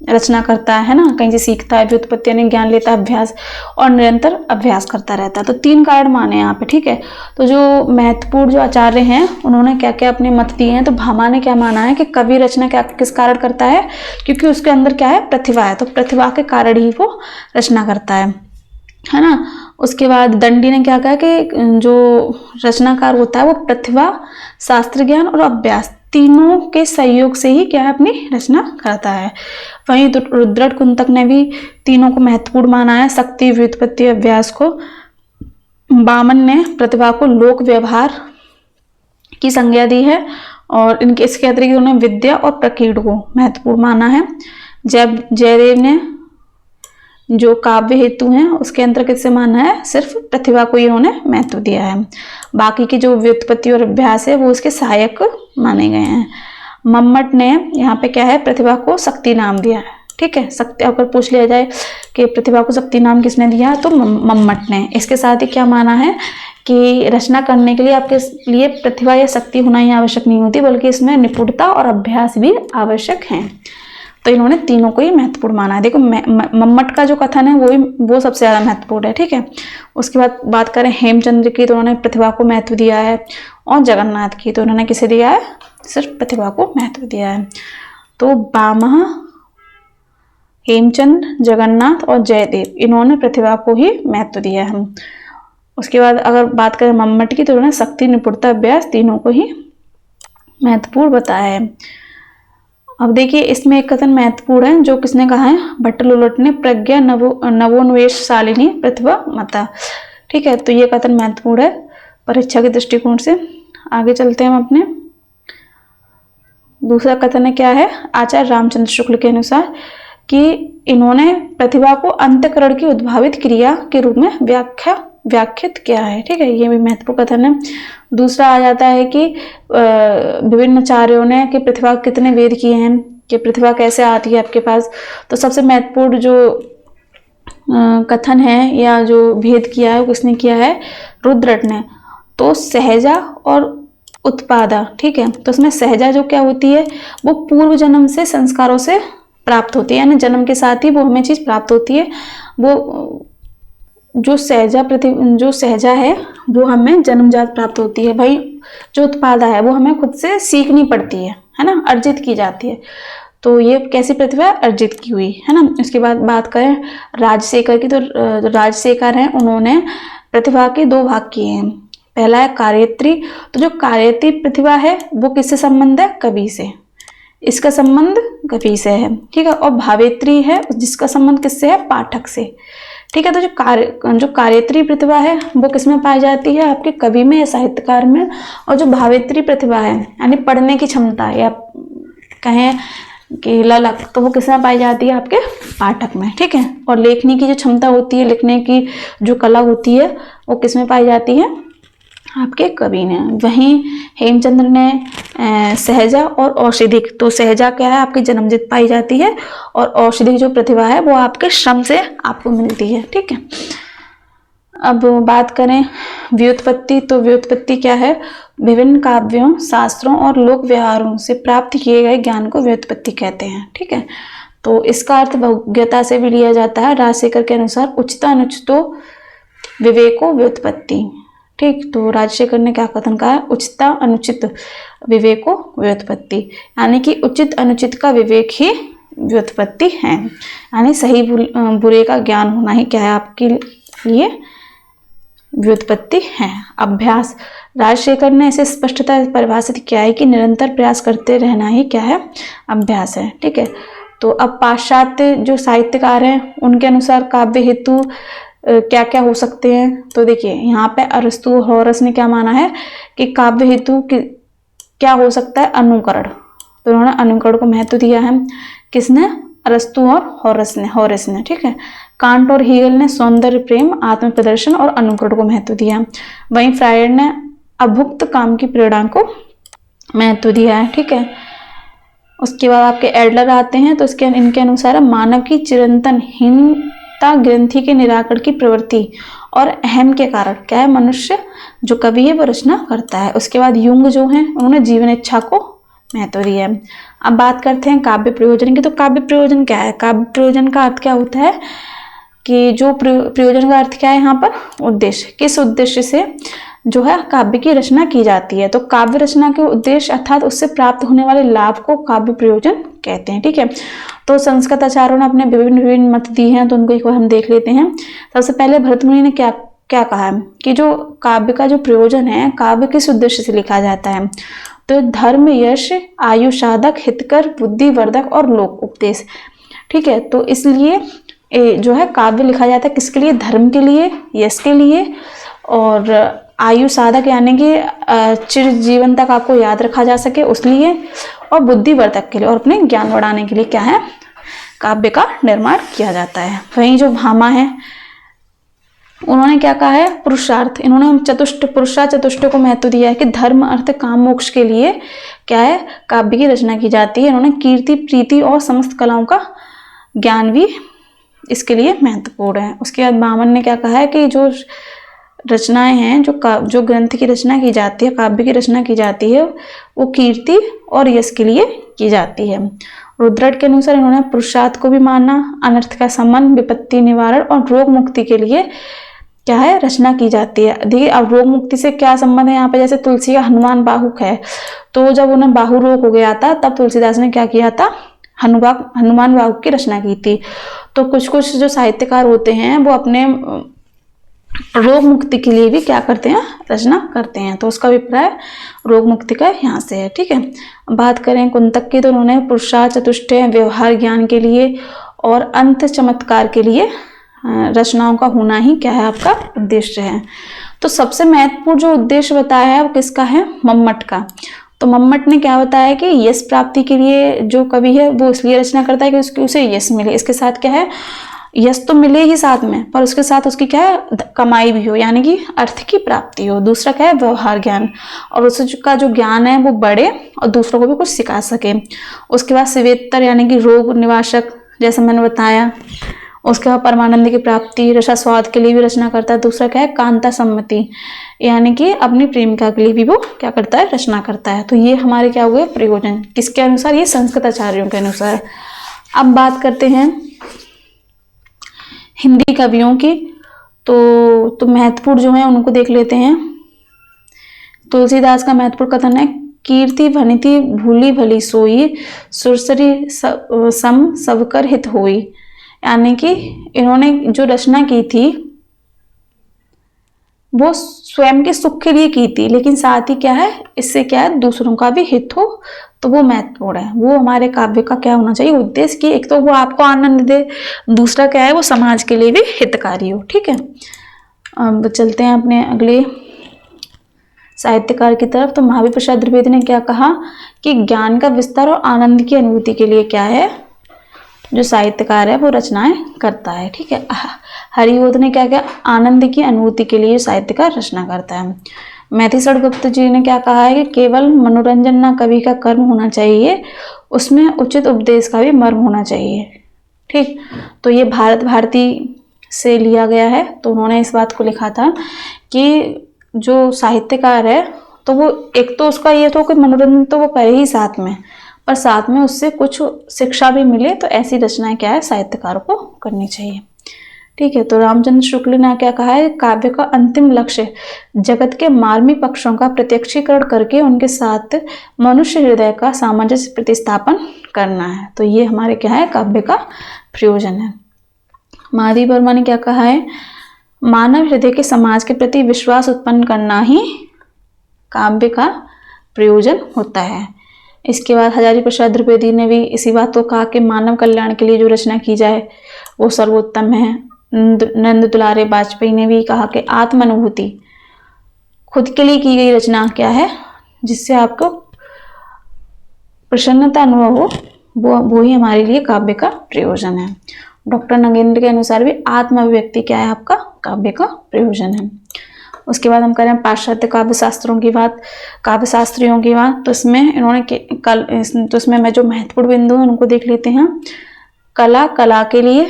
रचना करता है ना, कहीं से सीखता है। व्युत्पत्ति यानी ज्ञान लेता है, अभ्यास, और निरंतर अभ्यास करता रहता है। तो 3 कारण माने यहाँ पे, ठीक है। तो जो महत्वपूर्ण जो आचार्य हैं उन्होंने क्या क्या अपने मत दिए हैं। तो भामा ने क्या माना है कि कवि रचना क्या किस कारण करता है? क्योंकि उसके अंदर क्या है? प्रतिभा है। तो प्रतिभा के कारण ही वो रचना करता है ना। उसके बाद दंडी ने क्या कहा कि जो रचनाकार होता है वो प्रतिभा, शास्त्र ज्ञान और अभ्यास तीनों के सहयोग से ही क्या है? अपनी रचना करता है। वहीं रुद्रट कुंतक ने भी तीनों को महत्वपूर्ण माना है, शक्ति, व्युत्पत्ति, अभ्यास को। बामन ने प्रतिभा को लोक व्यवहार की संज्ञा दी है, और इनके इसके अतिरिक्त उन्होंने विद्या और प्रकीर्ण को महत्वपूर्ण माना है। जयदेव ने जो काव्य हेतु हैं उसके अंतर्गत से माना है सिर्फ प्रतिभा को ही उन्होंने महत्व दिया है। बाकी की जो व्युत्पत्ति और अभ्यास है वो उसके सहायक माने गए हैं। मम्मट ने यहाँ पे क्या है? प्रतिभा को शक्ति नाम दिया है, ठीक है। शक्ति अगर पूछ लिया जाए कि प्रतिभा को शक्ति नाम किसने दिया, तो मम्मट ने। इसके साथ ही क्या माना है कि रचना करने के लिए आपके लिए प्रतिभा या शक्ति होना ही आवश्यक नहीं होती, बल्कि इसमें निपुणता और अभ्यास भी आवश्यक है। तो इन्होंने तीनों को ही महत्वपूर्ण माना है। देखो मम्मट का जो कथन है वो सबसे ज्यादा महत्वपूर्ण है, ठीक है। उसके बाद बात करें हेमचंद्र की, तो उन्होंने प्रतिभा को महत्व दिया है, और जगन्नाथ की तो उन्होंने किसे दिया है? सिर्फ प्रतिभा को महत्व दिया है। तो बामह, हेमचंद, जगन्नाथ और जयदेव इन्होंने प्रतिभा को ही महत्व दिया है। उसके बाद अगर बात करें मम्मट की, तो उन्होंने शक्ति, निपुणता, अभ्यास तीनों को ही महत्वपूर्ण बताया है। अब देखिए इसमें एक कथन महत्वपूर्ण है, जो किसने कहा है? भट्टलुलट ने, प्रज्ञा नवोन्वेषशालिनी प्रतिभा मता, ठीक है। तो ये कथन महत्वपूर्ण है परीक्षा के दृष्टिकोण से। आगे चलते हैं हम अपने। दूसरा कथन है क्या है? आचार्य रामचंद्र शुक्ल के अनुसार कि इन्होंने प्रतिभा को अंतःकरण की उद्भावित क्रिया के रूप में व्याख्यात किया है। ठीक है, ये भी महत्वपूर्ण कथन है। दूसरा आ जाता है कि विभिन्न आचार्यों ने कि प्रतिभा कितने वेद किए हैं, कि प्रतिभा कैसे आती है आपके पास। तो सबसे महत्वपूर्ण जो कथन है या जो भेद किया है वो किसने किया है, रुद्रट ने। तो सहजा और उत्पादा, ठीक है, तो उसमें सहजा जो क्या होती है, वो पूर्व जन्म से संस्कारों से प्राप्त होती है, यानी जन्म के साथ ही वो हमें चीज प्राप्त होती है। वो जो सहजा है वो हमें जन्मजात प्राप्त होती है। भाई जो उत्पादा है वो हमें खुद से सीखनी पड़ती है ना, अर्जित की जाती है। तो ये कैसी प्रतिभा अर्जित की हुई है ना। इसके बाद बात करें राजशेखर की, तो राजशेखर हैं, उन्होंने प्रतिभा के दो भाग किए हैं। पहला है कार्यत्री। तो जो कार्यत्री प्रतिभा है वो किससे संबंध है, कवि से, इसका संबंध कवि से है। ठीक है, और भावेत्री है जिसका संबंध किससे है, पाठक से। ठीक है, तो जो कार्यत्री प्रतिभा है वो किसमें पाई जाती है, आपके कवि में या साहित्यकार में। और जो भावेत्री प्रतिभा है यानी पढ़ने की क्षमता या कहें कि ललक, तो वो किसमें पाई जाती है, आपके पाठक में। ठीक है, और लेखनी की जो क्षमता होती है, लिखने की जो कला होती है, वो किसमें पाई जाती है, आपके कवि ने। वहीं हेमचंद्र ने सहजा और औषधिक, तो सहजा क्या है, आपकी जन्मजित पाई जाती है, और औषधिक जो प्रतिभा है वो आपके श्रम से आपको मिलती है। ठीक है, अब बात करें व्युत्पत्ति। तो व्युत्पत्ति क्या है, विभिन्न काव्यों, शास्त्रों और लोक व्यवहारों से प्राप्त किए गए ज्ञान को व्युत्पत्ति कहते हैं। ठीक है, तो इसका अर्थ बहुज्ञता से भी लिया जाता है। राजशेखर के अनुसार उचित अनुचितो विवेको व्युत्पत्ति। ठीक, तो राजशेखर ने क्या कथन कहा, उचित अनुचित विवेको व्युत्पत्ति, यानी कि उचित अनुचित का विवेक ही व्युत्पत्ति है, यानी सही बुरे का ज्ञान होना ही क्या है, आपके लिए व्युत्पत्ति है। अभ्यास, राजशेखर ने इसे स्पष्टता परिभाषित किया है कि निरंतर प्रयास करते रहना ही क्या है, अभ्यास है। ठीक है, तो अब पाश्चात्य जो साहित्यकार हैं उनके अनुसार काव्य हेतु क्या क्या हो सकते हैं। तो देखिए यहाँ पे अरस्तु और हॉरस ने क्या माना है कि काव्य हेतु क्या हो सकता है, अनुकरण। तो उन्होंने अनुकरण को महत्व दिया है, किसने, अरस्तु और हॉरस ने। ठीक है, कांट और हीगल ने सौंदर्य, प्रेम, आत्म प्रदर्शन और अनुकरण को महत्व दिया। वहीं फ्रायड ने अभुक्त काम की प्रेरणा को महत्व दिया है। ठीक है, उसके बाद आपके एडलर आते हैं, तो इनके अनुसार मानव की चिरंतन हीनता ग्रंथि के निराकरण की प्रवृत्ति और अहम के कारण क्या है, मनुष्य जो कवि है वो रचना करता है। उसके बाद युंग जो है उन्होंने जीवन इच्छा को महत्व दिया है। अब बात करते हैं काव्य प्रयोजन की। तो काव्य प्रयोजन क्या है, काव्य प्रयोजन का अर्थ क्या होता है कि जो प्रयोजन का अर्थ क्या है यहाँ पर, उद्देश्य, किस उद्देश्य से जो है काव्य की रचना की जाती है। तो काव्य रचना के उद्देश्य अर्थात उससे प्राप्त होने वाले लाभ को काव्य प्रयोजन कहते हैं। ठीक है, तो संस्कृत आचार्यों ने अपने विभिन्न मत दिए हैं, तो उनको एक बार हम देख लेते हैं। सबसे पहले भरतमुनि ने क्या कहा है कि जो काव्य का जो प्रयोजन है, काव्य किस उद्देश्य से लिखा जाता है, तो धर्म, यश, आयु साधक, हितकर, बुद्धिवर्धक और लोक उपदेश। ठीक है, तो इसलिए जो है काव्य लिखा जाता है किसके लिए, धर्म के लिए, यश के लिए, और आयु साधक यानी कि चिर जीवन तक आपको याद रखा जा सके उस लिए, और बुद्धिवर्धक के लिए, और अपने ज्ञान बढ़ाने के लिए क्या है, काव्य का निर्माण किया जाता है। वहीं जो भामा है उन्होंने क्या कहा है, पुरुषार्थ, इन्होंने चतुष्ट को महत्व दिया है कि धर्म, अर्थ, काम, मोक्ष के लिए क्या है, काव्य की रचना की जाती है। इन्होंने कीर्ति, प्रीति और समस्त कलाओं का ज्ञान भी इसके लिए महत्वपूर्ण है। उसके बाद बामन ने क्या कहा है कि जो रचनाएं हैं, जो ग्रंथ की रचना की जाती है, काव्य की रचना की जाती है, वो कीर्ति और यश के लिए की जाती है। रुद्रट के अनुसार इन्होंने पुरुषार्थ को भी माना, अनर्थ का शमन, विपत्ति निवारण और रोग मुक्ति के लिए क्या है, रचना की जाती है। देखिए अब रोग मुक्ति से क्या संबंध है यहाँ पे, जैसे तुलसी का हनुमान बाहुक है, तो जब उन्हें बाहु रोग हो गया था तब तुलसीदास ने क्या किया था, हनुमान बाहुक की रचना की थी। तो कुछ जो साहित्यकार होते हैं वो अपने रोग मुक्ति के लिए भी क्या करते हैं, रचना करते हैं। तो उसका अभिप्राय रोग मुक्ति का यहाँ से है। ठीक है, बात करें कुंतक की, तो उन्होंने पुरुषार्थ, चतुष्टय, व्यवहार ज्ञान के लिए और अंत चमत्कार के लिए रचनाओं का होना ही क्या है, आपका उद्देश्य है। तो सबसे महत्वपूर्ण जो उद्देश्य बताया है वो किसका है, मम्मट का। तो मम्मट ने क्या बताया कि यश प्राप्ति के लिए जो कवि है वो इसलिए रचना करता है कि उसे यश मिले, इसके साथ क्या है, यश तो मिले ही साथ में, पर उसके साथ उसकी क्या है, कमाई भी हो, यानी कि अर्थ की प्राप्ति हो। दूसरा क्या है, व्यवहार ज्ञान, और उसका जो ज्ञान है वो बढ़े और दूसरों को भी कुछ सिखा सके। उसके बाद शिवेत्तर यानी कि रोग निवाशक, जैसा मैंने बताया। उसके बाद परमानंद की प्राप्ति, रसास्वाद के लिए भी रचना करता है। दूसरा क्या है, कांता सम्मति, यानी कि अपनी प्रेमिका के लिए भी वो क्या करता है, रचना करता है। तो ये हमारे क्या हुए प्रयोजन, किसके अनुसार, ये संस्कृत आचार्यों के अनुसार। अब बात करते हैं हिंदी कवियों की, तो महत्वपूर्ण जो है उनको देख लेते हैं। तुलसीदास का महत्वपूर्ण कथन है, कीर्ति भनिति भूली भली सोई, सुरसरी सम सबकर हित होई। यानी कि इन्होंने जो रचना की थी वो स्वयं के सुख के लिए की थी, लेकिन साथ ही क्या है, इससे क्या है, दूसरों का भी हित हो, तो वो महत्वपूर्ण है। वो हमारे काव्य का क्या होना चाहिए उद्देश्य, कि एक तो वो आपको आनंद दे, दूसरा क्या है, वो समाज के लिए भी हितकारी हो। ठीक है, अब चलते हैं अपने अगले साहित्यकार की तरफ। तो महावीर प्रसाद द्विवेदी ने क्या कहा कि ज्ञान का विस्तार और आनंद की अनुभूति के लिए क्या है, जो साहित्यकार है वो रचनाएं करता है। ठीक है, हरिवोध ने क्या किया, आनंद की अनुभूति के लिए साहित्यकार रचना करता है। मैथिली गुप्त जी ने क्या कहा है कि केवल मनोरंजन ना कवि का कर्म होना चाहिए, उसमें उचित उपदेश का भी मर्म होना चाहिए। ठीक, तो ये भारत भारती से लिया गया है। तो उन्होंने इस बात को लिखा था कि जो साहित्यकार है तो वो एक तो उसका ये तो कि मनोरंजन तो वो करे ही साथ में, पर साथ में उससे कुछ शिक्षा भी मिले, तो ऐसी रचनाएं क्या है, साहित्यकार को करनी चाहिए। ठीक है, तो रामचंद्र शुक्ल ने क्या कहा है, काव्य का अंतिम लक्ष्य जगत के मार्मी पक्षों का प्रत्यक्षीकरण करके उनके साथ मनुष्य हृदय का सामंजस्य प्रतिस्थापन करना है। तो ये हमारे क्या है, काव्य का प्रयोजन है। महादेव वर्मा ने क्या कहा है, मानव हृदय के समाज के प्रति विश्वास उत्पन्न करना ही काव्य का प्रयोजन होता है। इसके बाद हजारी प्रसाद द्विवेदी ने भी इसी बात को कहा कि मानव कल्याण के लिए जो रचना की जाए वो सर्वोत्तम है। नंद दुलारे वाजपेयी ने भी कहा कि आत्मानुभूति, खुद के लिए की गई रचना क्या है, जिससे आपको प्रसन्नता अनुभव हो, वो ही हमारे लिए काव्य का प्रयोजन है। डॉक्टर नगेंद्र के अनुसार भी आत्म अभिव्यक्ति क्या है, आपका काव्य का प्रयोजन है। उसके बाद हम करें पाश्चात्य काव्य शास्त्रों की बात, काव्य शास्त्रियों की बात, तो इसमें इन्होंने तो इसमें मैं जो महत्वपूर्ण बिंदु है उनको देख लेते हैं। कला के लिए,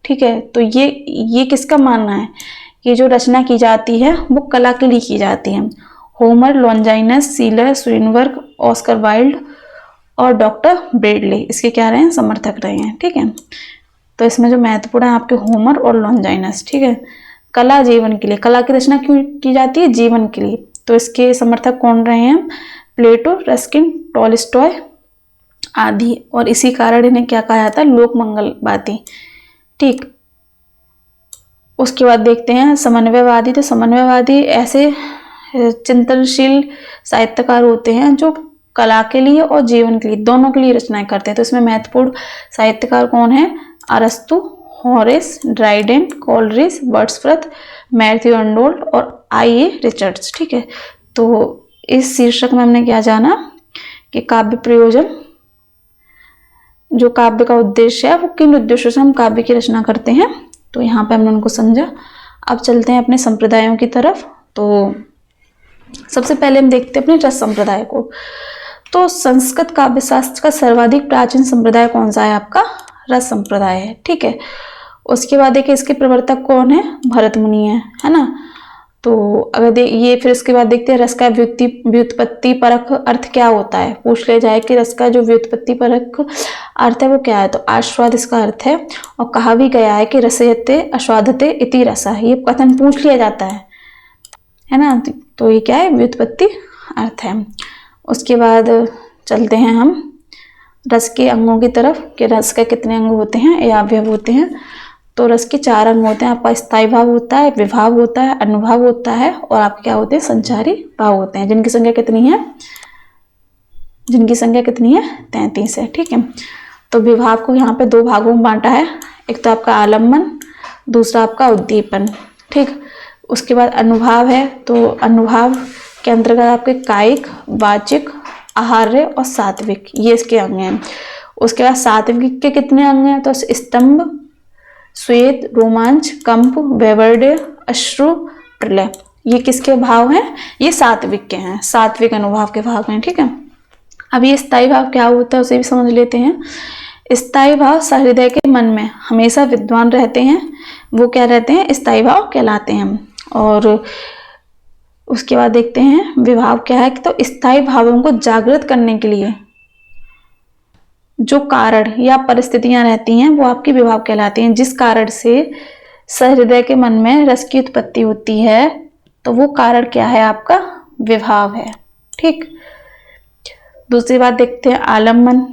ठीक है, तो ये किसका मानना है कि जो रचना की जाती है वो कला के लिए की जाती है। होमर, लॉन्जाइनस, सीलर, स्विनबर्ग, ऑस्कर वाइल्ड और डॉक्टर ब्रेडले इसके क्या रहे हैं, समर्थक रहे हैं। ठीक है, तो इसमें जो महत्वपूर्ण है आपके होमर और लॉन्जाइनस। ठीक है, कला जीवन के लिए, कला की रचना क्यों की जाती है, जीवन के लिए, तो इसके समर्थक कौन रहे हैं, प्लेटो, रस्किन, टॉलस्टॉय आदि। और इसी कारण इन्हें क्या कहा जाता है, लोक मंगलवादी। ठीक, उसके बाद देखते हैं समन्वयवादी। तो समन्वयवादी ऐसे चिंतनशील साहित्यकार होते हैं जो कला के लिए और जीवन के लिए दोनों के लिए रचनाएं करते हैं। तो इसमें महत्वपूर्ण साहित्यकार कौन है, अरस्तु, Horace, Dryden, Coleridge, Wordsworth, Matthew Arnold और आई.ए. रिचर्ड्स। ठीक है, तो इस शीर्षक में हमने क्या जाना कि काव्य प्रयोजन, जो काव्य का उद्देश्य है वो किन उद्देश्यों से हम काव्य की रचना करते हैं, तो यहाँ पे हमने उनको समझा। अब चलते हैं अपने संप्रदायों की तरफ। तो सबसे पहले हम देखते हैं अपने रस संप्रदाय को। तो संस्कृत काव्य शास्त्र का सर्वाधिक प्राचीन संप्रदाय कौन सा है, आपका रस संप्रदाय है। ठीक है, उसके बाद देखिए इसके प्रवर्तक कौन है, भरत मुनि है ना। तो अगर ये फिर इसके बाद देखते हैं रस का व्युत्पत्ति परक अर्थ क्या होता है, पूछ लिया जाए कि रस का जो व्युत्पत्ति परक अर्थ है वो क्या है, तो आस्वाद इसका अर्थ है। और कहा भी गया है कि रसयते आस्वादते इति रसः, ये कथन पूछ लिया जाता है ना। तो ये क्या है, व्युत्पत्ति अर्थ है। उसके बाद चलते हैं हम रस के अंगों की तरफ कि रस के कितने अंग होते हैं या अवयव होते हैं। तो रस के 4 अंग होते हैं, आपका स्थायी भाव होता है, विभाव होता है, अनुभाव होता है और आपके क्या होते हैं, संचारी भाव होते हैं, जिनकी संख्या कितनी है, 33 है। ठीक है, तो विभाव को यहाँ पे 2 भागों में बांटा है, एक तो आपका आलम्बन, दूसरा आपका उद्दीपन। ठीक, उसके बाद अनुभाव है, तो अनुभाव के अंतर्गत आपके कायिक, वाचिक आहार्य और सात्विक, ये इसके अंग हैं। उसके बाद सात्विक के कितने अंग हैं? तो स्तंभ, श्वेत, रोमांच, कंप, वैवर्ड्य, अश्रु, प्रलय, ये किसके भाव हैं? ये सात्विक के हैं, सात्विक अनुभाव के भाव हैं। ठीक है, अब ये स्थायी भाव क्या होता है उसे भी समझ लेते हैं। स्थायी भाव सहृदय के मन में हमेशा विद्वान रहते हैं, वो क्या रहते हैं? स्थायी भाव कहलाते हैं। और उसके बाद देखते हैं विभाव क्या है। तो स्थायी भावों को जागृत करने के लिए जो कारण या परिस्थितियां रहती हैं वो आपकी विभाव कहलाती हैं। जिस कारण से सहृदय के मन में रस की उत्पत्ति होती है तो वो कारण क्या है? आपका विभाव है। ठीक, दूसरी बात देखते हैं आलम्बन।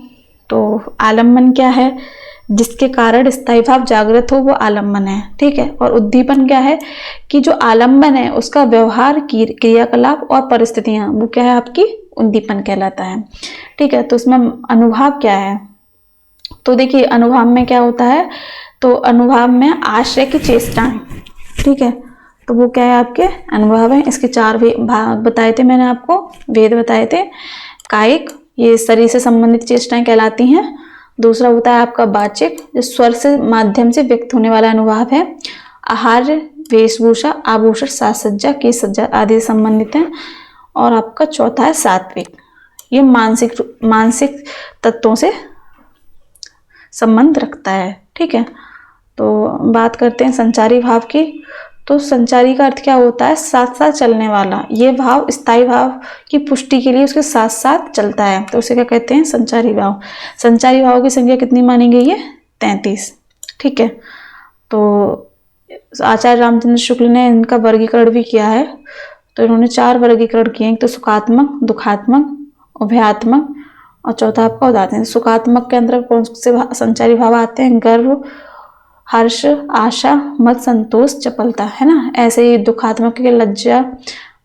तो आलम्बन क्या है? जिसके कारण स्थायी भाव जागृत हो वो आलम्बन है। ठीक है, और उद्दीपन क्या है? कि जो आलम्बन है उसका व्यवहार, क्रियाकलाप और परिस्थितियां, वो क्या है? आपकी उद्दीपन कहलाता है। ठीक है, तो इसमें अनुभाव क्या है? तो देखिए अनुभाव में क्या होता है? तो अनुभाव में आश्रय की चेष्टाएं, ठीक है, तो वो क्या है? आपके अनुभाव है। इसके 4 भाग बताए थे मैंने आपको, वेद बताए थे। कायिक, ये शरीर से संबंधित चेष्टाएं कहलाती हैं। दूसरा होता है आपका वाचिक, जो स्वर से माध्यम से व्यक्त होने वाला अनुभाव है। आहार्य, वेशभूषा, आभूषण, साज सज्जा, केश सज्जा आदि से संबंधित है। और आपका चौथा है सात्विक, ये मानसिक तत्वों से संबंध रखता है। ठीक है, तो बात करते हैं संचारी भाव की। तो संचारी का अर्थ क्या होता है? साथ साथ चलने वाला। ये भाव स्थायी भाव की पुष्टि के लिए उसके साथ साथ चलता है, तो उसे क्या कहते हैं? संचारी भाव। संचारी भाव की संख्या कितनी मानी गई है? 33। ठीक है, तो आचार्य रामचंद्र शुक्ल ने इनका वर्गीकरण भी किया है। तो इन्होंने 4 वर्गीकरण किए, एक तो सुखात्मक, दुखात्मक, उभयात्मक और चौथा आपका उदात्तम। सुखात्मक के अंदर कौन से संचारी भाव आते हैं? गर्व, हर्ष, आशा, मत, संतोष, चपलता, है ना। ऐसे ही दुखात्मक के लज्जा,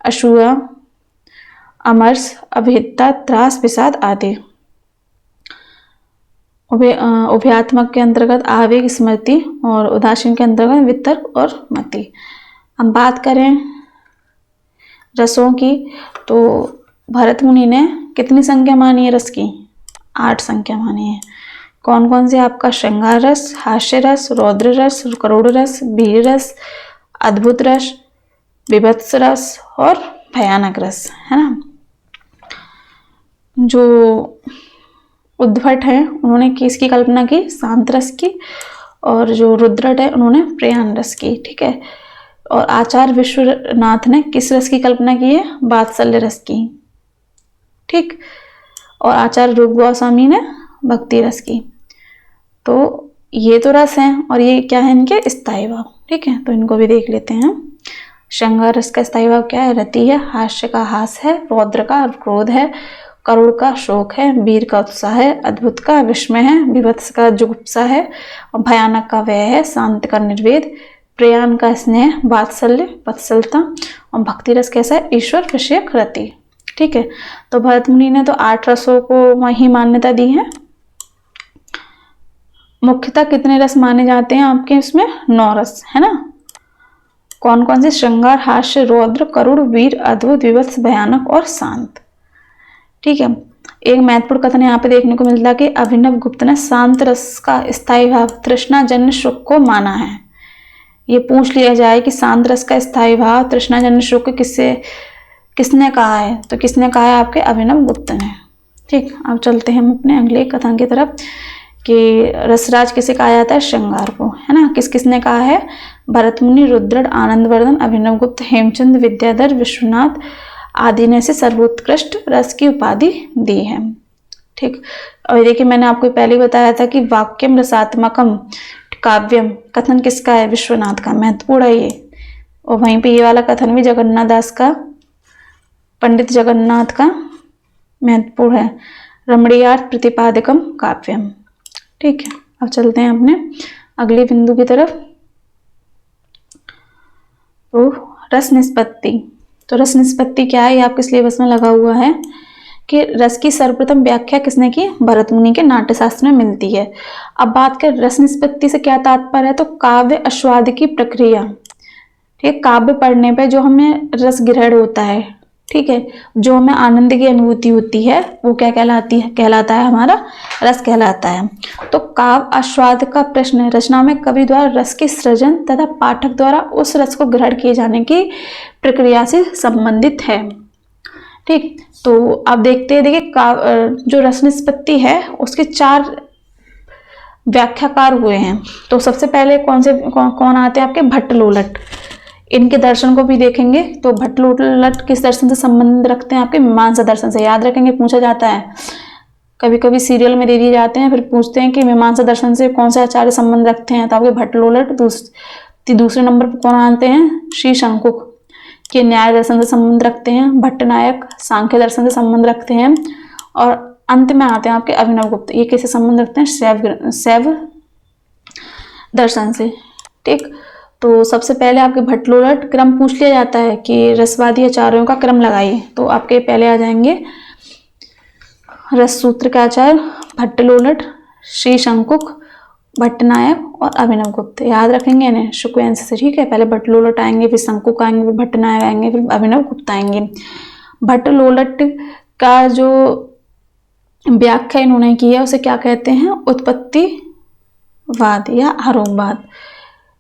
असूया, अमर्ष, अभिहितता, त्रास, विषाद आदि। उभयात्मक के अंतर्गत आवेग, स्मृति और उदासीन के अंतर्गत वितर्क और मति। हम बात करें रसों की, तो भरत मुनि ने कितनी संख्या मानी है रस की? 8 संख्या मानी है। कौन कौन से? आपका श्रृंगार रस, हास्य रस, रौद्र रस, करुण रस, वीर रस, अद्भुत रस, विभत्स रस और भयानक रस, है ना। जो उद्भट है उन्होंने किसकी कल्पना की? शांत रस की। और जो रुद्रट है उन्होंने प्रयाण रस की। ठीक है, और आचार्य विश्वनाथ ने किस रस की कल्पना की है? वात्सल्य रस की। ठीक, और आचार्य रूप गोस्वामी ने भक्ति रस की। तो ये तो रस हैं और ये क्या है? इनके स्थायी भाव। ठीक है, तो इनको भी देख लेते हैं। श्रृंगार रस का स्थायी भाव क्या है? रति है, हास्य का हास है, रौद्र का क्रोध है, करुण का शोक है, वीर का उत्साह है, अद्भुत का विस्मय है, विभत्स का जुगुप्सा है और भयानक का व्यय है, शांत का निर्वेद, प्रयाण का स्नेह, वात्सल्य, वत्सलता और भक्ति रस कैसा है? ईश्वर विषयक रति। ठीक है, तो भरत मुनि ने तो 8 रसों को ही मान्यता दी है। मुख्यतः कितने रस माने जाते हैं आपके इसमें? 9 रस, है ना। कौन कौन से? श्रृंगार, हास्य, रौद्र, करुण, वीर, अद्भुत, विभत्स, भयानक और शांत। ठीक है, एक महत्वपूर्ण कथन यहाँ पे देखने को मिलता है कि अभिनव गुप्त ने शांत रस का स्थायी भाव तृष्णाजन्य सुख को माना है। ये पूछ लिया जाए कि शांत रस का स्थायी भाव तृष्णाजन्य सुख किसने कहा है? तो किसने कहा है? आपके अभिनव गुप्त ने। ठीक, अब चलते हैं हम अपने अगले कथन की तरफ कि रसराज किसे कहा जाता है? श्रृंगार को, है ना। किसने कहा है? भरत मुनि, रुद्रट, आनंदवर्धन, अभिनव गुप्त, हेमचंद, विद्याधर, विश्वनाथ आदि ने से सर्वोत्कृष्ट रस की उपाधि दी है। ठीक, और देखिए मैंने आपको पहले ही बताया था कि वाक्यम रसात्मकम काव्यम कथन किसका है? विश्वनाथ का। महत्वपूर्ण है ये। और वहीं पे ये वाला कथन भी जगन्नाथ दास का, पंडित जगन्नाथ का महत्वपूर्ण है। रमणीयार्थ प्रतिपादकम काव्यम। ठीक है, अब चलते हैं अपने अगले बिंदु की तरफ। तो रस निष्पत्ति। तो रस निष्पत्ति क्या है? ये आपके सिलेबस में लगा हुआ है कि रस की सर्वप्रथम व्याख्या किसने की? भरत मुनि के नाट्यशास्त्र में मिलती है। अब बात कर रस निष्पत्ति से क्या तात्पर्य है? तो काव्य आस्वाद की प्रक्रिया। ठीक, काव्य पढ़ने पे जो हमें रस ग्रहण होता है, ठीक है। जो हमें आनंद की अनुभूति होती है वो क्या कहलाता है हमारा रस कहलाता है। तो काव्य आस्वाद का प्रश्न रचना में कवि द्वारा रस के सृजन तथा पाठक द्वारा उस रस को ग्रहण किए जाने की प्रक्रिया से संबंधित है। ठीक, तो आप देखते हैं, देखिए जो रस निष्पत्ति है उसके 4 व्याख्याकार हुए हैं। तो सबसे पहले कौन आते हैं आपके भट्टलोलट। इनके दर्शन को भी देखेंगे। तो भट्टलोलट किस दर्शन से संबंध रखते हैं? आपके मीमांसा दर्शन से। याद रखेंगे, पूछा जाता है, कभी कभी सीरियल में दे दिए जाते हैं, फिर पूछते हैं कि मीमांसा दर्शन से कौन से आचार्य संबंध रखते हैं। तो आपके भट्टलोलट दूसरे नंबर पर कौन आते हैं? श्री शंकुक के न्याय दर्शन से संबंध रखते हैं। भट्टनायक सांख्य दर्शन से संबंध रखते हैं। और अंत में आते हैं आपके अभिनवगुप्त, ये किससे संबंध रखते हैं? शैव दर्शन से। ठीक, तो सबसे पहले आपके भट्टलोलट क्रम पूछ लिया जाता है कि रसवादी आचार्यों का क्रम लगाइए। तो आपके पहले आ जाएंगे रस सूत्र के आचार्य भट्टलोलट, श्री शंकुक, भट्टनायक और अभिनवगुप्त। याद रखेंगे इन्हें शुक्वेंस से। ठीक है, पहले भट्टलोलट आएंगे, फिर शंकुक आएंगे, फिर भट्टनायक आएंगे, फिर अभिनवगुप्त आएंगे। भट्टलोलट का जो व्याख्या इन्होंने की है उसे क्या कहते हैं? उत्पत्तिवाद या आरोपवाद।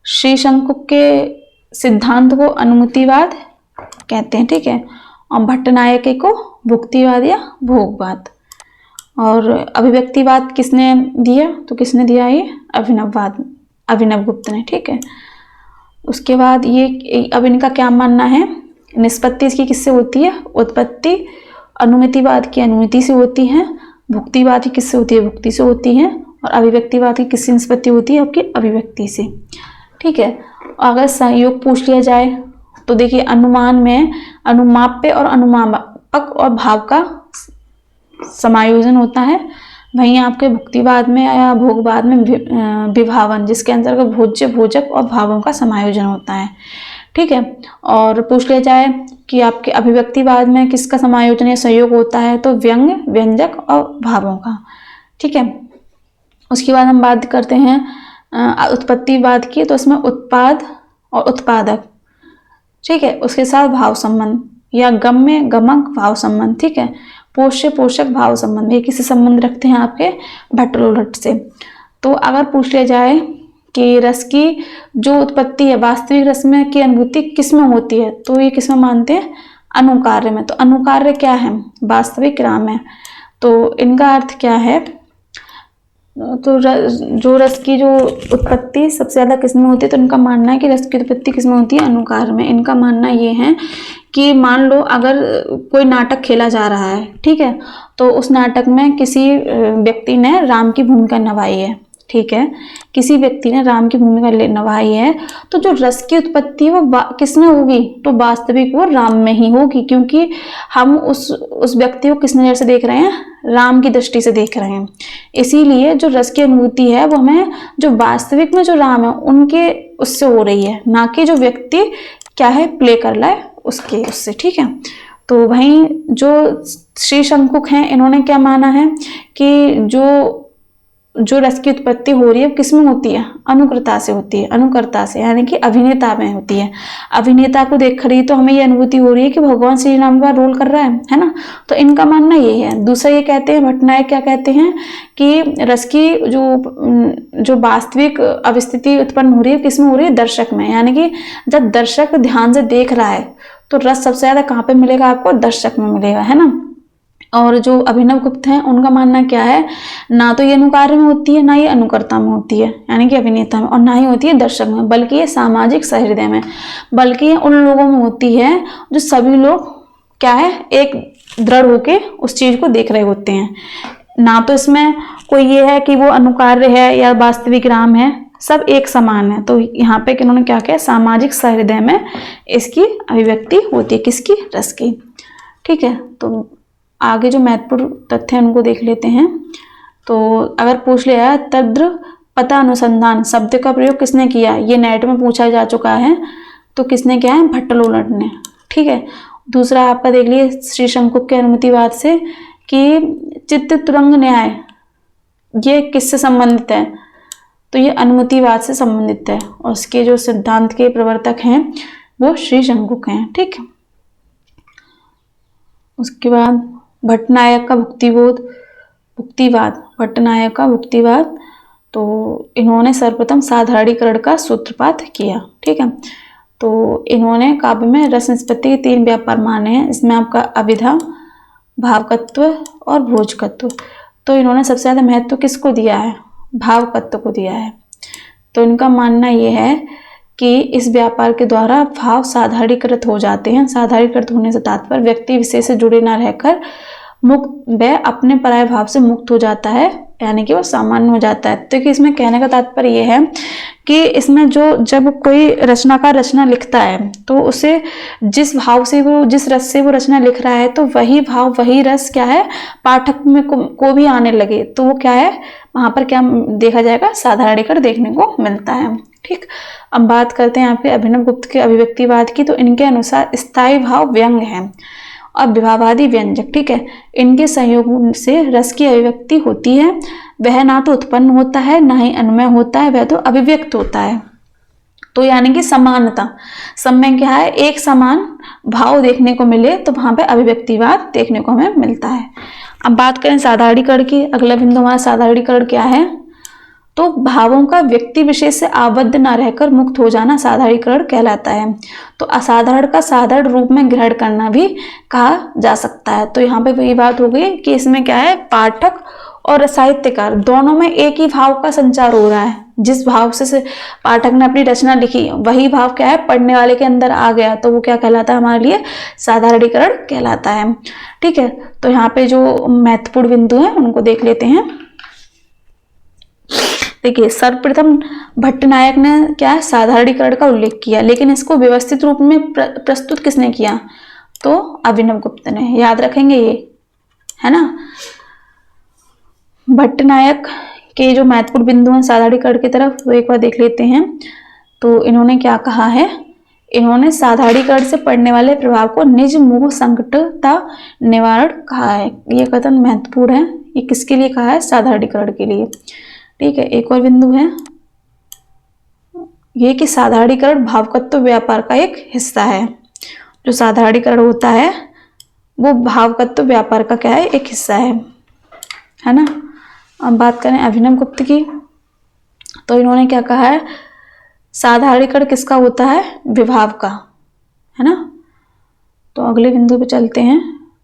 श्री शंकुक के सिद्धांत को अनुमतिवाद कहते हैं। ठीक है, और भट्टनायक को भुक्तिवाद या भोगवाद। और अभिव्यक्तिवाद किसने दिया? तो किसने दिया? ये अभिनवगुप्त ने। ठीक है, उसके बाद ये अब इनका क्या मानना है? निष्पत्ति इसकी किससे होती है? उत्पत्ति। अनुमतिवाद की अनुमति से होती है। भुक्तिवाद की किससे होती है? भुक्ति से होती है। और अभिव्यक्तिवाद की किससे निष्पत्ति होती है? आपकी अभिव्यक्ति से। ठीक है, अगर संयोग पूछ लिया जाए तो देखिए अनुमान में अनुमाप्य और अनुमापक और भाव का समायोजन होता है। वहीं आपके भुक्तिवाद में या भोगवाद में विभावन, जिसके अंतर्गत भोज्य, भोजक और भावों का समायोजन होता है। ठीक है, और पूछ लिया जाए कि आपके अभिव्यक्तिवाद में किसका समायोजन या संयोग होता है? तो व्यंग्य, व्यंजक और भावों का। ठीक है, उसके बाद हम बात करते हैं उत्पत्तिवाद की। तो इसमें उत्पाद और उत्पादक, ठीक है, उसके साथ भाव संबंध या गम्य, गमक, भाव संबंध। ठीक है, पोष्य, पोषक, भाव संबंध, ये किससे संबंध रखते हैं? आपके भट्टलोलट से। तो अगर पूछ लिया जाए कि रस की जो उत्पत्ति है वास्तविक रस में की अनुभूति किसमें होती है? तो ये किसमें मानते हैं? अनुकार्य में। तो अनुकार्य क्या है? वास्तविक राम है। तो इनका अर्थ क्या है? तो जो रस की जो उत्पत्ति सबसे ज्यादा किसमें होती है? तो इनका मानना है कि रस की उत्पत्ति किसमें होती है? अनुकार में। इनका मानना ये है कि मान लो अगर कोई नाटक खेला जा रहा है, ठीक है, तो उस नाटक में किसी व्यक्ति ने राम की भूमिका निभाई है। ठीक है, किसी व्यक्ति ने राम की भूमिका निभाई है, तो जो रस की उत्पत्ति वो किसमें होगी? तो वास्तविक वो राम में ही होगी, क्योंकि हम उस व्यक्ति को किस नजर से देख रहे हैं? राम की दृष्टि से देख रहे हैं। इसीलिए जो रस की अनुभूति है वो हमें जो वास्तविक में जो राम है उनके उससे हो रही है, ना कि जो व्यक्ति क्या है प्ले कर रहा है उससे। ठीक है, तो वहीं जो श्री शंकुक हैं इन्होंने क्या माना है कि जो रस की उत्पत्ति हो रही है किसमें होती है? अनुकृता से होती है, अनुकर्ता से, यानी कि अभिनेता में होती है। अभिनेता को देख कर ही तो हमें ये अनुभूति हो रही है कि भगवान श्री राम का रोल कर रहा है ना। तो इनका मानना ये है। दूसरा ये कहते हैं भट्टनायक क्या कहते हैं कि रस की जो वास्तविक अवस्थिति उत्पन्न हो रही है किसमें हो रही है? दर्शक में। यानी कि जब दर्शक ध्यान से देख रहा है तो रस सबसे ज्यादा कहाँ पे मिलेगा? आपको दर्शक में मिलेगा, है ना। और जो अभिनवगुप्त हैं उनका मानना क्या है? ना तो ये अनुकार्य में होती है, ना ये अनुकर्ता में होती है, यानी कि अभिनेता में, और ना ही होती है दर्शक में, बल्कि ये सामाजिक सहृदय में, बल्कि ये उन लोगों में होती है जो सभी लोग क्या है एक दृढ़ होके उस चीज को देख रहे होते हैं। ना तो इसमें कोई ये है कि वो अनुकार्य है या वास्तविक राम है, सब एक समान है। तो यहाँ पे इन्होंने क्या किया? सामाजिक सहृदय में इसकी अभिव्यक्ति होती है, किसकी? रस की। ठीक है, तो आगे जो महत्वपूर्ण तथ्य हैं उनको देख लेते हैं। तो अगर पूछ लिया तद्र पता अनुसंधान शब्द का प्रयोग किसने किया? ये नेट में पूछा जा चुका है, तो किसने किया है? भट्टलोलट ने। ठीक है, दूसरा आपका देख लिए श्री शंकुक के अनुमतिवाद से कि चित्त तुरंग न्याय ये किससे संबंधित है? तो ये अनुमतिवाद से संबंधित है, और उसके जो सिद्धांत के प्रवर्तक हैं वो श्री शंकुक हैं। ठीक है, उसके बाद भट्टनायक का भुक्तिवाद, भट्टनायक का भुक्तिवाद, तो इन्होंने सर्वप्रथम साधारणीकरण का सूत्रपात किया। ठीक है, तो इन्होंने काव्य में रस निष्पत्ति के 3 व्यापार माने हैं। इसमें आपका अभिधा, भावकत्व और भोजकत्व। तो इन्होंने सबसे ज़्यादा महत्व किसको दिया है? भावकत्व को दिया है। तो इनका मानना यह है कि इस व्यापार के द्वारा भाव साधारणीकृत हो जाते हैं। साधारणीकृत होने से तात्पर्य व्यक्ति विशेष से जुड़े न रहकर मुक्त वह अपने पराये भाव से मुक्त हो जाता है, यानी कि वो सामान्य हो जाता है। तो कि इसमें कहने का तात्पर्य यह है कि इसमें जब कोई रचनाकार रचना लिखता है तो उसे जिस भाव से वो, जिस रस से वो रचना लिख रहा है, तो वही भाव, वही रस क्या है, पाठक में को भी आने लगे, तो वो क्या है, वहां पर क्या देखा जाएगा, साधारणीकरण देखने को मिलता है। ठीक, अब बात करते हैं यहाँ पे अभिनव गुप्त के अभिव्यक्तिवाद की। तो इनके अनुसार स्थायी भाव व्यंग है और विभावादी व्यंजक। ठीक है, इनके संयोग से रस की अभिव्यक्ति होती है। वह ना तो उत्पन्न होता है, ना ही अनुमेय होता है, वह तो अभिव्यक्त होता है। तो यानी कि समानता, सब में क्या है, एक समान भाव देखने को मिले तो वहां पे अभिव्यक्तिवाद देखने को हमें मिलता है। अब बात करें साधारणीकरण की। अगला बिंदु हमारा साधारणीकरण क्या है, तो भावों का व्यक्ति विशेष से आबद्ध न रहकर मुक्त हो जाना साधारणीकरण कहलाता है। तो असाधारण का साधारण रूप में ग्रहण करना भी कहा जा सकता है। तो यहाँ पे वही बात हो गई कि इसमें क्या है, पाठक और साहित्यकार दोनों में एक ही भाव का संचार हो रहा है। जिस भाव से पाठक ने अपनी रचना लिखी, वही भाव क्या है, पढ़ने वाले के अंदर आ गया, तो वो क्या कहलाता है, हमारे लिए साधारणीकरण कहलाता है। ठीक है, तो यहाँ पे जो महत्वपूर्ण बिंदु है उनको देख लेते हैं। देखिए, सर्वप्रथम भट्टनायक ने क्या है, साधारणीकरण का उल्लेख किया, लेकिन इसको व्यवस्थित रूप में प्रस्तुत किसने किया, तो अभिनव गुप्त ने। याद रखेंगे ये, है ना। भट्टनायक के जो महत्वपूर्ण बिंदु हैं साधारणीकरण की तरफ, वो एक बार देख लेते हैं। तो इन्होंने क्या कहा है, इन्होंने साधारणीकरण से पड़ने वाले प्रभाव को निज मोह संकटता निवारण कहा है। ये कथन महत्वपूर्ण है। ये किसके लिए कहा है, साधारणीकरण के लिए। ठीक है, एक और बिंदु है ये कि साधारणीकरण भावकत्व व्यापार का एक हिस्सा है। जो साधारणीकरण होता है वो भावकत्व व्यापार का क्या है, एक हिस्सा है ना। अब बात करें अभिनव गुप्त की, तो इन्होंने क्या कहा है, साधारणीकरण किसका होता है, विभाव का, है ना। तो अगले बिंदु पे चलते हैं।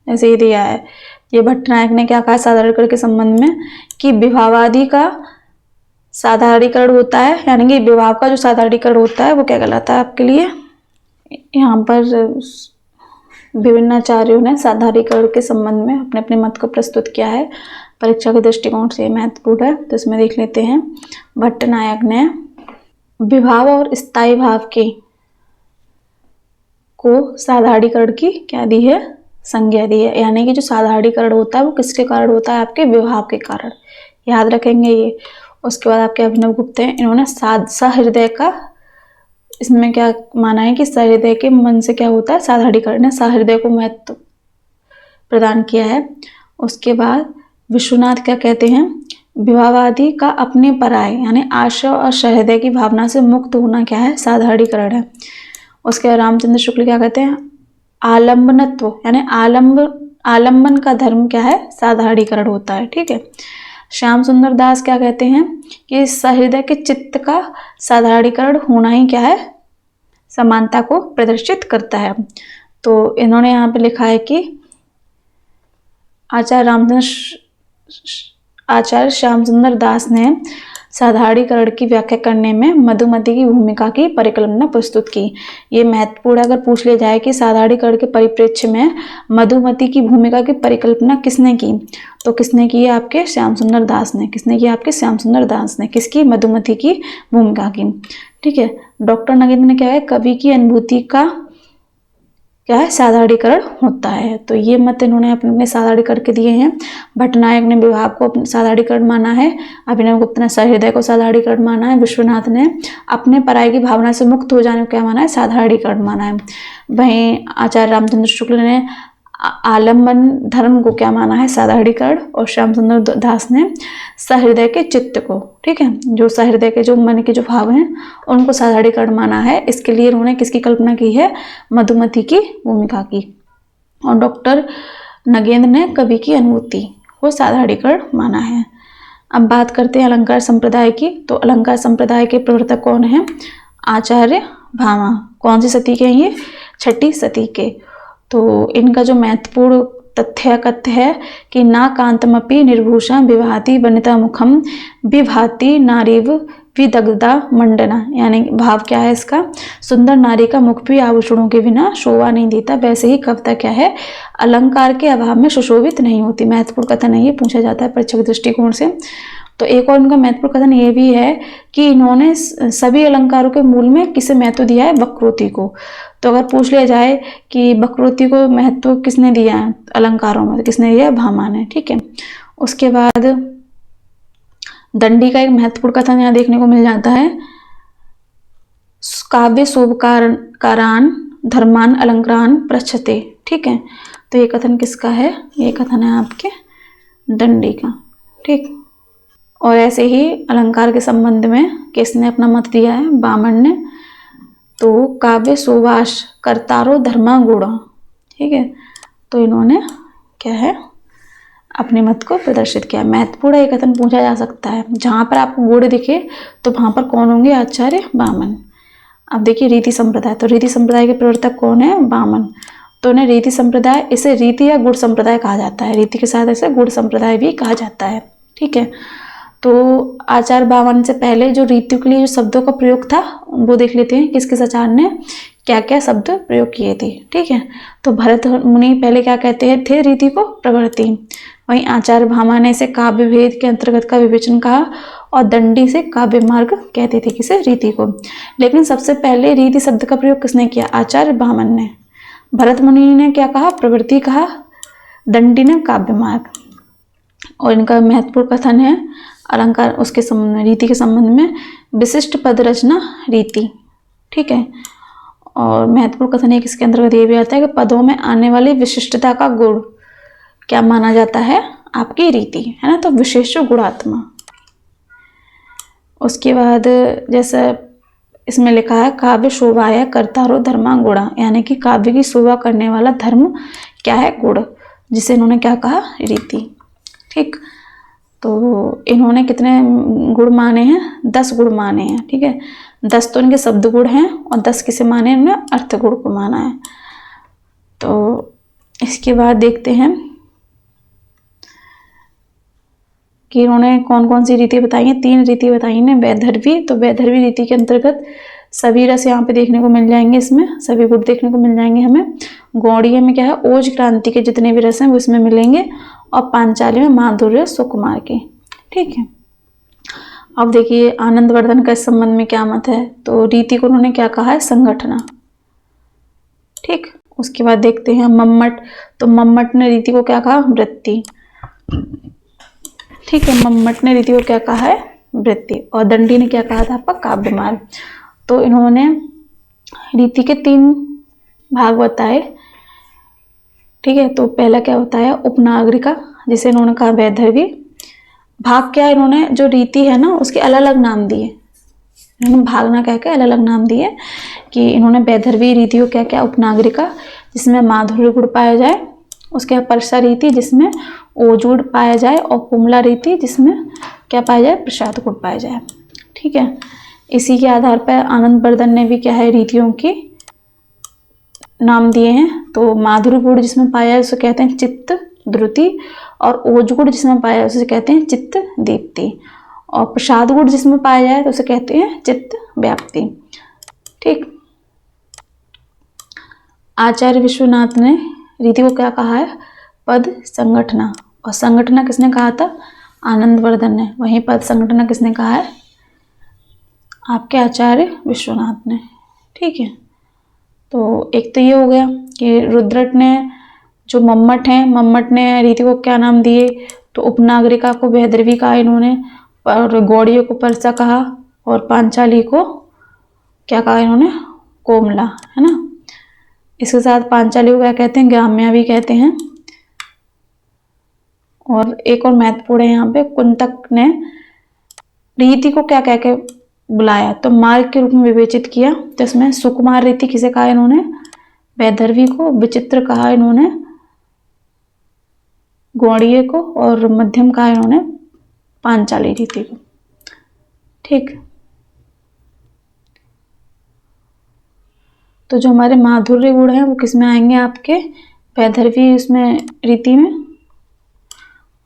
ऐसे ही दिया है, ये भट्टनायक ने क्या कहा साधारणीकरण के संबंध में, कि विभावादि का साधारणीकरण होता है, यानी कि विभाव का जो साधारणीकरण होता है वो क्या कहलाता है आपके लिए। यहाँ पर विभिन्न आचार्यों ने साधारणीकरण के संबंध में अपने अपने मत को प्रस्तुत किया है। परीक्षा के दृष्टिकोण से महत्वपूर्ण है, तो इसमें देख लेते हैं। भट्टनायक ने विभाव और स्थायी भाव के को साधारणीकरण की क्या दी है, संज्ञा दी है। यानी कि जो साधारणीकरण होता है वो किसके कारण होता है, आपके विभाव के कारण। याद रखेंगे ये। उसके बाद आपके अभिनव गुप्त हैं, इन्होंने सहृदय का, इसमें क्या माना है कि सहृदय के मन से क्या होता है, साधारणीकरण ने सहृदय को महत्व प्रदान किया है। उसके बाद विश्वनाथ क्या कहते हैं, विभावादि का अपने पराये यानी आशय और सहृदय की भावना से मुक्त होना क्या है, साधारणीकरण है। उसके बाद रामचंद्र शुक्ल क्या कहते हैं, आलंबनत्व यानी आलंबन का धर्म क्या है, साधारणीकरण होता है। ठीक है। श्याम सुंदर दास क्या कहते हैं कि सहृदय के चित्त का साधारणीकरण होना ही क्या है, समानता को प्रदर्शित करता है। तो इन्होंने यहाँ पे लिखा है कि आचार्य श्याम सुंदर दास ने साधारणीकरण की व्याख्या करने में मधुमती की भूमिका की परिकल्पना प्रस्तुत की। ये महत्वपूर्ण अगर पूछ लिया जाए कि साधारणीकरण के परिप्रेक्ष्य में मधुमती की भूमिका की परिकल्पना किसने की, तो किसने की है, आपके श्याम सुंदर दास ने। किसने की, आपके श्याम सुंदर दास ने। किसकी, मधुमती की भूमिका की। ठीक है। डॉक्टर नगेंद्र ने क्या है, कवि की अनुभूति का क्या है, साधारणीकरण होता है। तो ये मत इन्होंने अपने साधारणीकरण के दिए हैं। भट्टनायक ने विभाव को साधारणीकरण माना है, अभिनव गुप्त ने सहृदय को साधारणीकरण माना है, विश्वनाथ ने अपने पराये की भावना से मुक्त हो जाने को क्या माना है, साधारणीकरण माना है। वहीं आचार्य रामचंद्र शुक्ल ने आलंबन धर्म को क्या माना है, साधारणीकरण, और श्याम सुंदर दास ने सहृदय के चित्त को, ठीक है, जो सहृदय के जो मन के जो भाव हैं उनको साधारणीकरण माना है। इसके लिए उन्होंने किसकी कल्पना की है, मधुमती की भूमिका की। और डॉक्टर नगेंद्र ने कवि की अनुभूति को साधारणीकरण माना है। अब बात करते हैं अलंकार संप्रदाय की। तो अलंकार संप्रदाय के प्रवर्तक कौन है? आचार्य भामा। कौन सी सती के हैं ये? छठी सती के। तो इनका जो महत्वपूर्ण तथ्य कथ्य है कि ना कांतमपि निर्भूषण विभाति वनिता मुखम विभाति नारीव विदग्धा मंडना, यानी भाव क्या है इसका? सुंदर नारी का मुख भी आभूषणों के बिना शोभा नहीं देता, वैसे ही कविता क्या है? अलंकार के अभाव में सुशोभित नहीं होती। महत्वपूर्ण कथन है ये, पूछा जाता है परीक्षा के दृष्टिकोण से। तो एक और इनका महत्वपूर्ण कथन ये भी है कि इन्होंने सभी अलंकारों के मूल में किसे महत्व दिया है? वक्रोक्ति को। तो अगर पूछ लिया जाए कि वक्रोक्ति को महत्व किसने दिया है अलंकारों में, तो किसने दिया है? भामा ने। ठीक है। उसके बाद दंडी का एक महत्वपूर्ण कथन यहाँ देखने को मिल जाता है, काव्य शोभकारान धर्मान अलंकारान पृच्छते। ठीक है। तो ये कथन किसका है? ये कथन है आपके दंडी का। ठीक। और ऐसे ही अलंकार के संबंध में किसने अपना मत दिया है? वामन ने। तो काव्य शोभाश कर्तारो धर्मा गुण। ठीक है। तो इन्होंने क्या है? अपने मत को प्रदर्शित किया। महत्वपूर्ण एक कथन पूछा जा सकता है, जहां पर आपको गुण दिखे तो वहां पर कौन होंगे? आचार्य वामन। अब देखिए रीति संप्रदाय। तो रीति संप्रदाय के प्रवर्तक कौन है? वामन। तो इन्हें रीति संप्रदाय, इसे रीति या गुण संप्रदाय कहा जाता है। रीति के साथ इसे गुण संप्रदाय भी कहा जाता है। ठीक है। तो आचार्य वामन से पहले जो रीतियों के लिए जो शब्दों का प्रयोग था वो देख लेते हैं, किस किस आचार्य ने क्या क्या शब्द प्रयोग किए थे। ठीक है। तो भरत मुनि पहले क्या कहते थे? रीति को प्रवृत्ति। वहीं आचार्य भामा ने इसे काव्य भेद के अंतर्गत का विवेचन कहा, और दंडी से काव्य मार्ग कहते थे किसे? रीति को। लेकिन सबसे पहले रीति शब्द का प्रयोग किसने किया? आचार्य वामन ने। भरत मुनि ने क्या कहा? प्रवृत्ति कहा। दंडी ने काव्य मार्ग। और इनका महत्वपूर्ण कथन है अलंकार उसके संबंध में, रीति के संबंध में, विशिष्ट पद रचना रीति। ठीक है। और महत्वपूर्ण कथन है किसके अंतर्गत ये भी आता है कि पदों में आने वाली विशिष्टता का गुण क्या माना जाता है? आपकी रीति, है ना। तो विशेष गुणात्मा। उसके बाद जैसे इसमें लिखा है काव्य शोभाया कर्तारो धर्मा गुणा, यानी कि काव्य की शोभा करने वाला धर्म क्या है? गुण, जिसे इन्होंने क्या कहा? रीति। ठीक। तो इन्होंने कितने गुण माने हैं? 10 गुण माने हैं। ठीक है। 10 तो इनके शब्द गुण हैं और 10 किसे माने? इन्होंने अर्थ गुण को माना है। तो इसके बाद देखते हैं कि इन्होंने कौन कौन सी रीति बताई है। 3 रीति बताई है वैदर्भी। तो वैदर्भी रीति के अंतर्गत सभी रस यहाँ पे देखने को मिल जाएंगे, इसमें सभी गुण देखने को मिल जाएंगे हमें। गौड़ीय में क्या है? ओज क्रांति के जितने भी रस हैं वो इसमें मिलेंगे, और पांचाली में माधुर्य सुकुमार के। ठीक है। अब देखिए आनंदवर्धन का इस संबंध में क्या मत है। तो रीति को उन्होंने क्या कहा है? संगठना। ठीक। उसके बाद देखते हैं मम्मट। तो मम्मट ने रीति को क्या कहा? वृत्ति। ठीक है। मम्मट ने रीति को क्या कहा है? वृत्ति। और दंडी ने क्या कहा था आपका? काव्य मार्ग। तो इन्होंने रीति के 3 भाग बताए। ठीक है। तो पहला क्या होता है? उपनागरिका, जिसे इन्होंने कहा वैदर्भी। भाग क्या है? इन्होंने जो रीति है ना उसके अलग अलग नाम दिए। इन्होंने भाग ना कह के अलग अलग नाम दिए कि इन्होंने वैदर्भी रीति को क्या क्या? उपनागरिका, जिसमें माधुर्य गुण पाया जाए। उसके बाद परसा रीति, जिसमें ओजूड़ पाया जाए। और कुमला रीति, जिसमें क्या पाया जाए? प्रसाद गुण पाया जाए। ठीक है। इसी के आधार पर आनंदवर्धन ने भी क्या है? रीतियों की नाम दिए हैं। तो माधुर्य गुण जिसमें पाया है उसे कहते हैं चित्त द्रुति, और ओज गुण जिसमें पाया है उसे कहते हैं चित्त दीप्ति, और प्रसाद गुण जिसमें पाया जाए तो उसे कहते हैं चित्त व्याप्ति। ठीक। आचार्य विश्वनाथ ने रीति को क्या कहा है? पद संगठना। और संगठना किसने कहा था? आनंदवर्धन ने। वहीं पद संगठना किसने कहा है? आपके आचार्य विश्वनाथ ने। ठीक है। तो एक तो ये हो गया कि रुद्रट ने, जो मम्मट हैं, मम्मट ने रीति को क्या नाम दिए? तो उपनागरिका को वैदर्भी कहा इन्होंने, और गौड़ीय को परसा कहा, और पांचाली को क्या कहा इन्होंने? कोमला, है ना। इसके साथ पांचाली को क्या कहते हैं? ग्राम्या भी कहते हैं। और एक और महत्वपूर्ण है यहाँ पे, कुंतक ने रीति को क्या कह के बुलाया? तो मार्ग के रूप में विवेचित किया। तो इसमें सुकुमार रीति किसे कहा इन्होंने? वैदर्भी को। विचित्र कहा इन्होंने गौड़ीय को और मध्यम कहा इन्होंने पांचाली रीति को। ठीक, तो जो हमारे माधुर्य गुण हैं वो किस में आएंगे आपके वैदर्भी उसमें रीति में,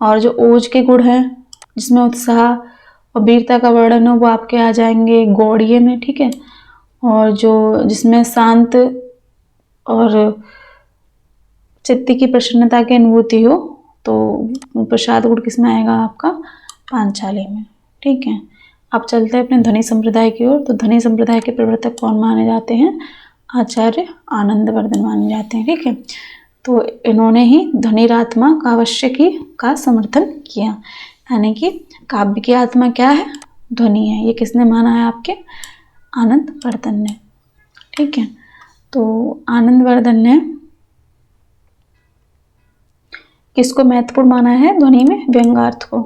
और जो ओज के गुण हैं जिसमें उत्साह और वीरता का वर्णन हो वो आपके आ जाएंगे गौड़ीय में। ठीक है, और जो जिसमें शांत और चित्त की प्रसन्नता की अनुभूति हो तो प्रसाद गुण किस में आएगा आपका पांचाली में। ठीक है, अब चलते हैं अपने ध्वनि संप्रदाय की ओर। तो ध्वनि संप्रदाय के प्रवर्तक कौन माने जाते हैं, आचार्य आनंदवर्धन माने जाते हैं। ठीक है, तो इन्होंने ही ध्वनिरात्मा काव्य की का समर्थन किया, यानी कि काव्य की आत्मा क्या है, ध्वनि है। ये किसने माना है, आपके आनंदवर्धन ने। ठीक है, तो आनंदवर्धन ने किसको महत्वपूर्ण माना है, ध्वनि में व्यंग्यार्थ को।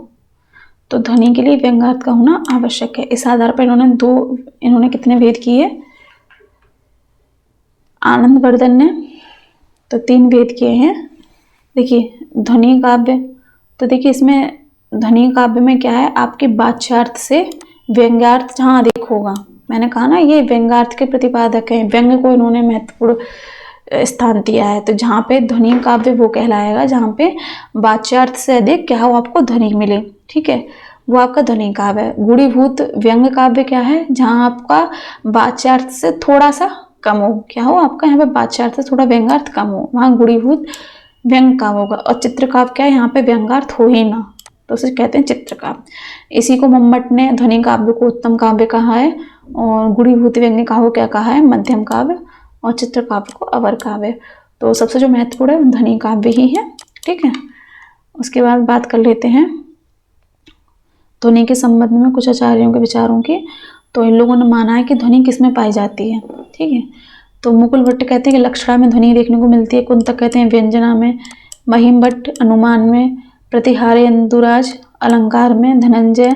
तो ध्वनि के लिए व्यंग्यार्थ का होना आवश्यक है। इस आधार पर इन्होंने कितने भेद किए, आनंदवर्धन ने तो 3 भेद किए हैं। देखिए ध्वनि काव्य, तो देखिए इसमें ध्वनि काव्य में क्या है, आपके वाच्यार्थ से व्यंग्यार्थ जहाँ अधिक होगा, मैंने कहा ना ये व्यंग्यार्थ के प्रतिपादक हैं, व्यंग्य को इन्होंने महत्वपूर्ण स्थान दिया है। तो जहाँ पे ध्वनि काव्य वो कहलाएगा जहाँ पे वाच्यार्थ से अधिक क्या हो आपको ध्वनि मिले। ठीक है, वो आपका ध्वनि काव्य है। गुणीभूत व्यंग्य काव्य क्या है, जहाँ आपका वाच्यार्थ से थोड़ा सा कम हो, क्या हो आपका यहाँ पे वाच्यार्थ से थोड़ा व्यंग्यार्थ कम हो, वहाँ गुणीभूत व्यंग्य काव्य होगा। और चित्रकाव्य क्या है, यहाँ पे व्यंग्यार्थ हो ही ना, तो उसे कहते हैं चित्रकाव्य। इसी को मम्मट ने ध्वनि काव्य को उत्तम काव्य कहा है, और गुणीभूत व्यंग्य काव्य क्या कहा है, मध्यम काव्य, और चित्र काव्य को अवर काव्य। तो सबसे जो महत्वपूर्ण है ध्वनि काव्य ही है। ठीक है, उसके बाद बात कर लेते हैं ध्वनि के संबंध में कुछ आचार्यों के विचारों की। तो इन लोगों ने माना है कि ध्वनि किस में पाई जाती है। ठीक है, तो मुकुल भट्ट कहते हैं कि लक्षणा में ध्वनि देखने को मिलती है, कुंतक कहते हैं व्यंजना में, महिम भट्ट अनुमान में, प्रतिहारी अंदुराज अलंकार में, धनंजय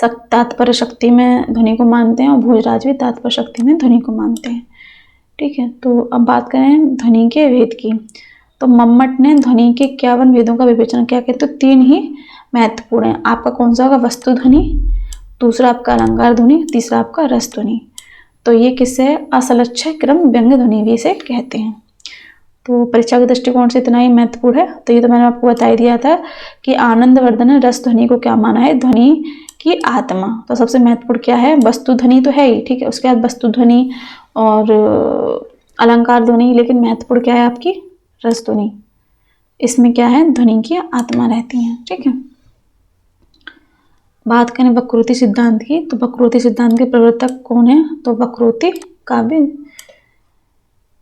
तात्पर्य शक्ति में ध्वनि को मानते हैं, और भोजराज भी तात्पर्य शक्ति में ध्वनि को मानते हैं। ठीक है, तो अब बात करें ध्वनि के भेद की। तो मम्मट ने ध्वनि के 51 भेदों का विवेचन किया, तो 3 ही महत्वपूर्ण है। आपका कौन सा होगा, वस्तु ध्वनि, दूसरा आपका अलंकार ध्वनि, तीसरा आपका रस ध्वनि। तो ये किससे, असलक्ष्य क्रम व्यंग्य ध्वनि भी इसे कहते हैं। तो परीक्षा के दृष्टिकोण से इतना ही महत्वपूर्ण है। तो ये तो मैंने आपको बता ही दिया था कि आनंदवर्धन ने रस ध्वनि को क्या माना है, ध्वनि की आत्मा। तो सबसे महत्वपूर्ण क्या है, वस्तु ध्वनि तो है ही, ठीक है, उसके बाद वस्तु ध्वनि और अलंकार ध्वनि, लेकिन महत्वपूर्ण क्या है आपकी रस ध्वनि। इसमें क्या है, ध्वनि की आत्मा रहती है। ठीक है, बात करें वक्रोक्ति सिद्धांत की। तो वक्रोक्ति सिद्धांत के प्रवर्तक कौन है, तो वक्रोक्ति काव्य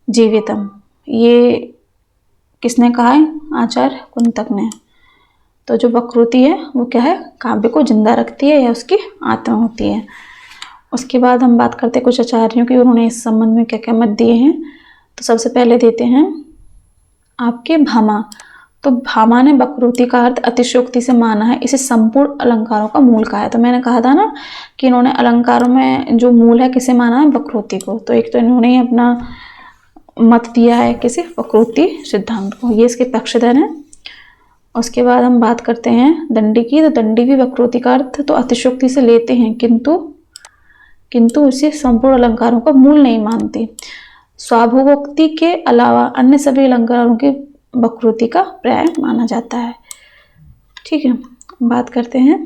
जीवितम, ये किसने कहा है, आचार्य कुंतक ने। तो जो वक्रोक्ति है वो क्या है, काव्य को जिंदा रखती है या उसकी आत्मा होती है। उसके बाद हम बात करते हैं कुछ आचार्यों की, उन्होंने इस संबंध में क्या क्या मत दिए हैं। तो सबसे पहले देते हैं आपके भामा। तो भामा ने वक्रोक्ति का अर्थ अतिशयोक्ति से माना है, इसे संपूर्ण अलंकारों का मूल कहा है। तो मैंने कहा था ना कि इन्होंने अलंकारों में जो मूल है किसे माना है, वक्रोक्ति को। तो एक तो इन्होंने ही अपना मत दिया है किसी वक्रोक्ति सिद्धांत को, ये इसके पक्षधर हैं। उसके बाद हम बात करते हैं दंडी की। तो दंडी भी वक्रोक्ति का अर्थ तो अतिशयोक्ति से लेते हैं, किंतु उसे संपूर्ण अलंकारों का मूल नहीं मानते। स्वाभोगोक्ति के अलावा अन्य सभी अलंकारों के वक्रोक्ति का पर्याय माना जाता है। ठीक है, बात करते हैं,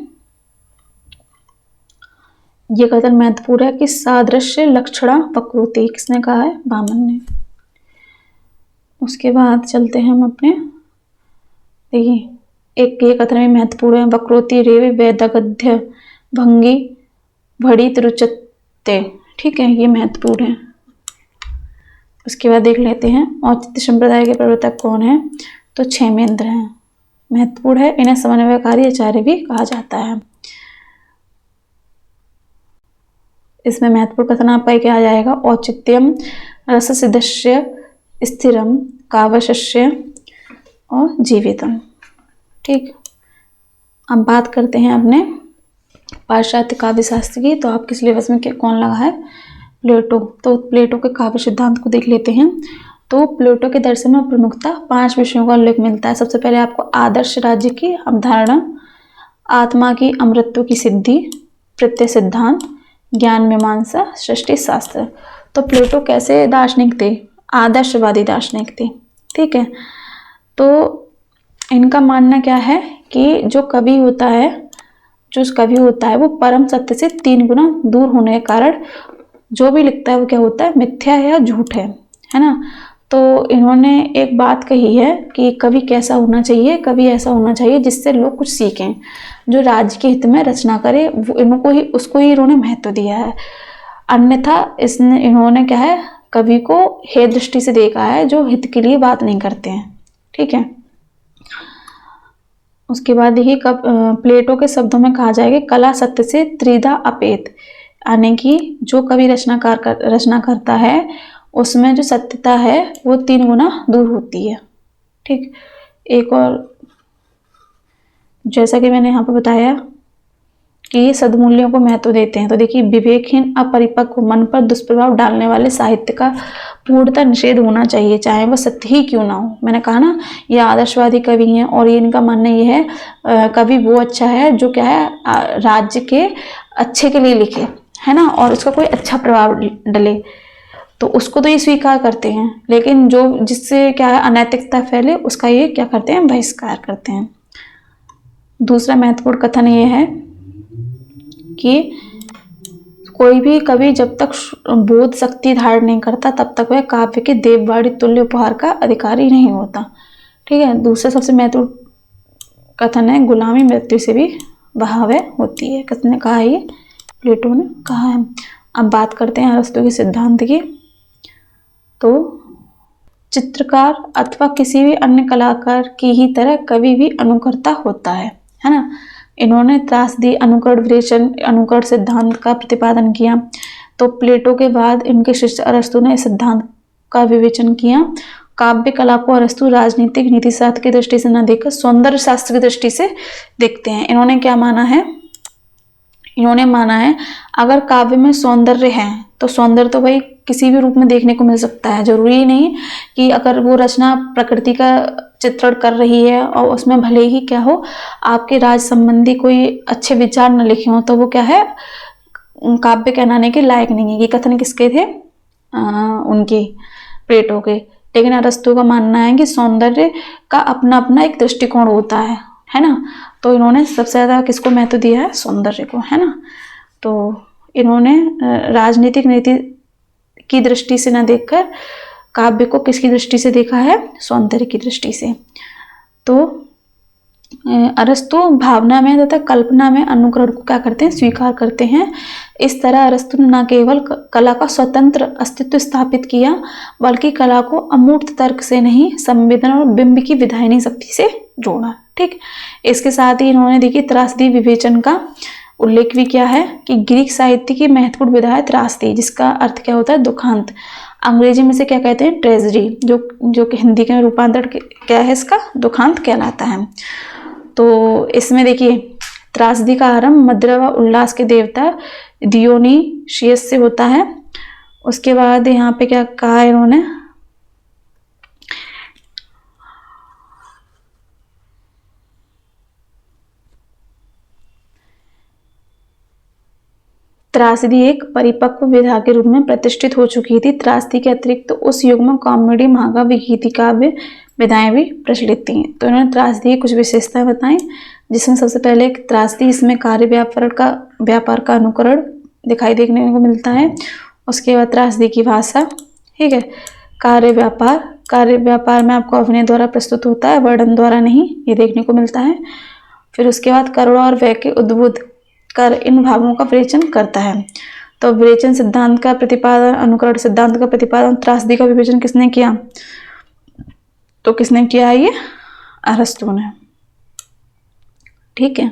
ये कथन महत्वपूर्ण है कि सादृश्य लक्षणा वक्रोक्ति किसने कहा है, वामन ने। उसके बाद चलते हैं हम अपने, देखिए एक ये कथन भी महत्वपूर्ण है, वक्रोक्ति रेव वेदगद्य भंगी भड़ित रुचते। ठीक है, ये महत्वपूर्ण है। उसके बाद देख लेते हैं औचित्य संप्रदाय के प्रवर्तक कौन है, तो क्षेमेंद्र हैं, महत्वपूर्ण है। इन्हें समन्वयकारी आचार्य भी कहा जाता है। इसमें महत्वपूर्ण कथन आपका क्या आ जाएगा, औचित्यम रससिद्धस्य स्थिरम काव्यस्य और जीवितम। ठीक, अब बात करते हैं अपने पाश्चात्य काव्य शास्त्र की। तो आपके सिलेबस में कौन लगा है, प्लेटो। तो प्लेटो के काव्य सिद्धांत को देख लेते हैं। तो प्लेटो के दर्शन में प्रमुखता 5 विषयों का उल्लेख मिलता है। सबसे पहले आपको आदर्श राज्य की अवधारणा, आत्मा की अमृतत्व की सिद्धि, प्रत्यय सिद्धांत, ज्ञान मीमांसा, सृष्टि शास्त्र। तो प्लेटो कैसे दार्शनिक थे? आदर्शवादी दार्शनिक थे। ठीक है, तो इनका मानना क्या है कि जो कवि होता है वो परम सत्य से 3 गुना दूर होने के कारण जो भी लिखता है वो क्या होता है? मिथ्या है या झूठ है ना। तो इन्होंने एक बात कही है कि कवि कैसा होना चाहिए? कवि ऐसा होना चाहिए जिससे लोग कुछ सीखें, जो राज्य के हित में रचना करे, वो उसको ही इन्होंने महत्व दिया है। अन्यथा इन्होंने क्या है, कवि को हे दृष्टि से देखा है, जो हित के लिए बात नहीं करते हैं। ठीक है, उसके बाद देखिए प्लेटो के शब्दों में कहा जाएगा कला सत्य से त्रिधा अपेत, यानी कि जो कवि रचना करता है उसमें जो सत्यता है वो 3 गुना दूर होती है। ठीक, एक और जैसा कि मैंने यहाँ पर बताया कि ये सद्मूल्यों को महत्व देते हैं। तो देखिए विवेकहीन अपरिपक्व मन पर दुष्प्रभाव डालने वाले साहित्य का पूर्णतः निषेध होना चाहिए, चाहे वह सत्य ही क्यों ना हो। मैंने कहा ना, ये आदर्शवादी कवि हैं और ये इनका मानना ये है कवि वो अच्छा है जो क्या है राज्य के अच्छे के लिए लिखे, है ना, और उसका कोई अच्छा प्रभाव डले, तो उसको तो ये स्वीकार करते हैं। लेकिन जो जिससे क्या है अनैतिकता फैले उसका ये क्या करते हैं? बहिष्कार करते हैं। दूसरा महत्वपूर्ण कथन ये है कि कोई भी कवि जब तक बोध शक्ति धारण नहीं करता तब तक वह काव्य के देववाणी तुल्य उपहार का अधिकारी नहीं होता। ठीक है, दूसरा सबसे महत्वपूर्ण कथन है गुलामी मृत्यु से भी बहावे होती है। किसने कहा है? ये प्लेटो ने कहा है। अब बात करते हैं अरस्तु के सिद्धांत की। तो चित्रकार अथवा किसी भी अन्य कलाकार की ही तरह कवि भी अनुकर्ता होता है ना। इन्होंने त्रासदी, अनुकरण, विवेचन, अनुकरण सिद्धांत का प्रतिपादन किया। तो प्लेटो के बाद इनके शिष्य अरस्तु ने इस सिद्धांत का विवेचन किया। काव्य कला को अरस्तु राजनीतिक नीति शास्त्र की दृष्टि से न देखकर सौंदर्य शास्त्र की दृष्टि से देखते हैं। इन्होंने क्या माना है? इन्होंने माना है अगर काव्य में सौंदर्य है तो सौंदर्य तो भाई किसी भी रूप में देखने को मिल सकता है। जरूरी नहीं कि अगर वो रचना प्रकृति का चित्रण कर रही है और उसमें भले ही क्या हो आपके राज संबंधी कोई अच्छे विचार न लिखे हो तो वो क्या है काव्य कहलाने के लायक नहीं है। ये कथन किसके थे? उनके प्लेटो के। लेकिन अरस्तु का मानना है कि सौंदर्य का अपना अपना एक दृष्टिकोण होता है ना। तो इन्होंने सबसे ज्यादा किसको महत्व दिया है? सौंदर्य को, है ना। तो इन्होंने राजनीतिक नीति की दृष्टि से न देखकर काव्य को किसकी दृष्टि से देखा है? सौंदर्य की दृष्टि से। तो अरस्तु भावना में तथा कल्पना में अनुकरण को क्या करते हैं? स्वीकार करते हैं। इस तरह अरस्तु ने न केवल कला का स्वतंत्र अस्तित्व स्थापित किया बल्कि कला को अमूर्त तर्क से नहीं संवेदना और बिंब की विधायनी शक्ति से जोड़ा। ठीक, इसके साथ ही इन्होंने देखिए त्रासदी विवेचन का उल्लेख भी किया है कि ग्रीक साहित्य की महत्वपूर्ण विधा है त्रासदी, जिसका अर्थ क्या होता है? दुखांत। अंग्रेजी में से क्या कहते हैं? ट्रेजेडी, जो कि हिंदी के रूपांतर क्या है इसका? दुखांत कहलाता है। तो इसमें देखिए त्रासदी का आरंभ मदिरा व उल्लास के देवता डियोनीशियस से होता है। उसके बाद यहाँ पे क्या कहा इन्होंने? त्रासदी एक परिपक्व विधा के रूप में प्रतिष्ठित हो चुकी थी। त्रासदी के अतिरिक्त उस युग में कॉमेडी, महाकाव्य, गीति काव्य विधाएं भी प्रचलित थी। तो इन्होंने त्रासदी की कुछ विशेषताएं बताई, जिसमें सबसे पहले त्रासदी इसमें कार्य व्यापार का अनुकरण दिखाई देखने को मिलता है। उसके बाद त्रासदी की भाषा, ठीक है। कार्य व्यापार में आपको अभिनय द्वारा प्रस्तुत होता है, वर्णन द्वारा नहीं, ये देखने को मिलता है। फिर उसके बाद करुणा और व्यय के उद्बुद्ध कर इन भावों का विवेचन करता है। तो विवेचन सिद्धांत का प्रतिपादन, अनुकरण सिद्धांत का प्रतिपादन, त्रासदी का विवेचन किसने किया? तो किसने किया है? ये अरस्तु ने। ठीक है,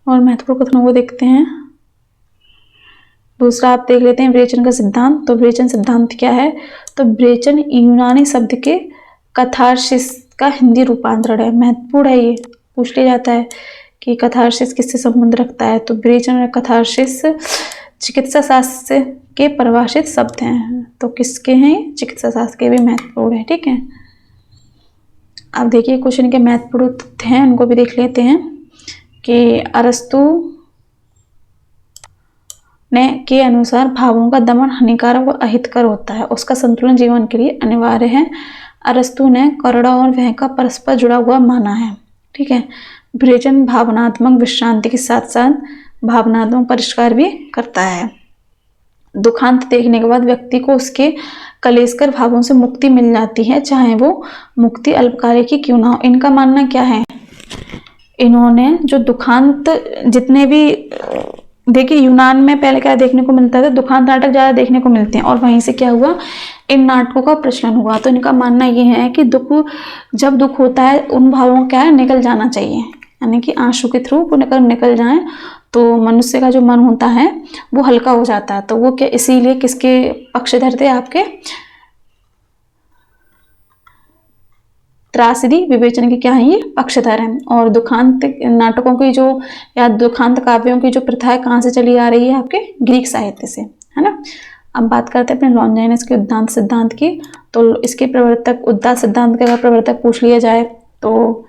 और महत्वपूर्ण कथनों को देखते हैं। दूसरा आप देख लेते हैं विवेचन का सिद्धांत। तो विवेचन सिद्धांत क्या है? तो विवेचन यूनानी शब्द के कथार्सिस का हिंदी रूपांतरण है। महत्वपूर्ण है, ये पूछ लिया जाता है कि कथार्सिस किससे संबंध रखता है। तो विवेचन और कथार्सिस चिकित्सा शास्त्र के परिभाषित शब्द हैं। तो किसके हैं? चिकित्सा शास्त्र के भी महत्वपूर्ण है। ठीक है, अब देखिए क्वेश्चन के महत्वपूर्ण तथ्य हैं, उनको भी देख लेते हैं कि अरस्तु ने के अनुसार भावों का दमन हानिकारक और अहितकर होता है, उसका संतुलन जीवन के लिए अनिवार्य है। अरस्तु ने करुणा और भय का परस्पर जुड़ा हुआ माना है। ठीक है, विरेचन भावनात्मक विश्रांति के साथ साथ भावनात्मक परिष्कार भी करता है। दुखांत देखने के बाद व्यक्ति को उसके कलेशकर भावों से मुक्ति मिल जाती है, चाहे वो मुक्ति अल्पकालिक ही क्यों ना हो। इनका मानना क्या है? इन्होंने जो दुखांत जितने भी देखिए, यूनान में पहले क्या देखने को मिलता था? दुखांत नाटक ज्यादा देखने को मिलते हैं, और वहीं से क्या हुआ? इन नाटकों का प्रचलन हुआ। तो इनका मानना ये है कि जब दुख होता है उन भावों को क्या है? निकल जाना चाहिए, यानी कि आंसू के थ्रू वो निकल जाए तो मनुष्य का जो मन होता है वो हल्का हो जाता है। तो वो क्या इसीलिए किसके पक्षधर थे? आपके त्रासदी विवेचन के क्या है? ये पक्षधर हैं। और दुखांत नाटकों की जो या दुखांत काव्यों की जो प्रथा है कहाँ से चली आ रही है? आपके ग्रीक साहित्य से, है ना। अब बात करते हैं अपने लॉन्जाइनस के उद्दांत सिद्धांत की। तो इसके प्रवर्तक, उद्दात सिद्धांत के अगर प्रवर्तक पूछ लिया जाए तो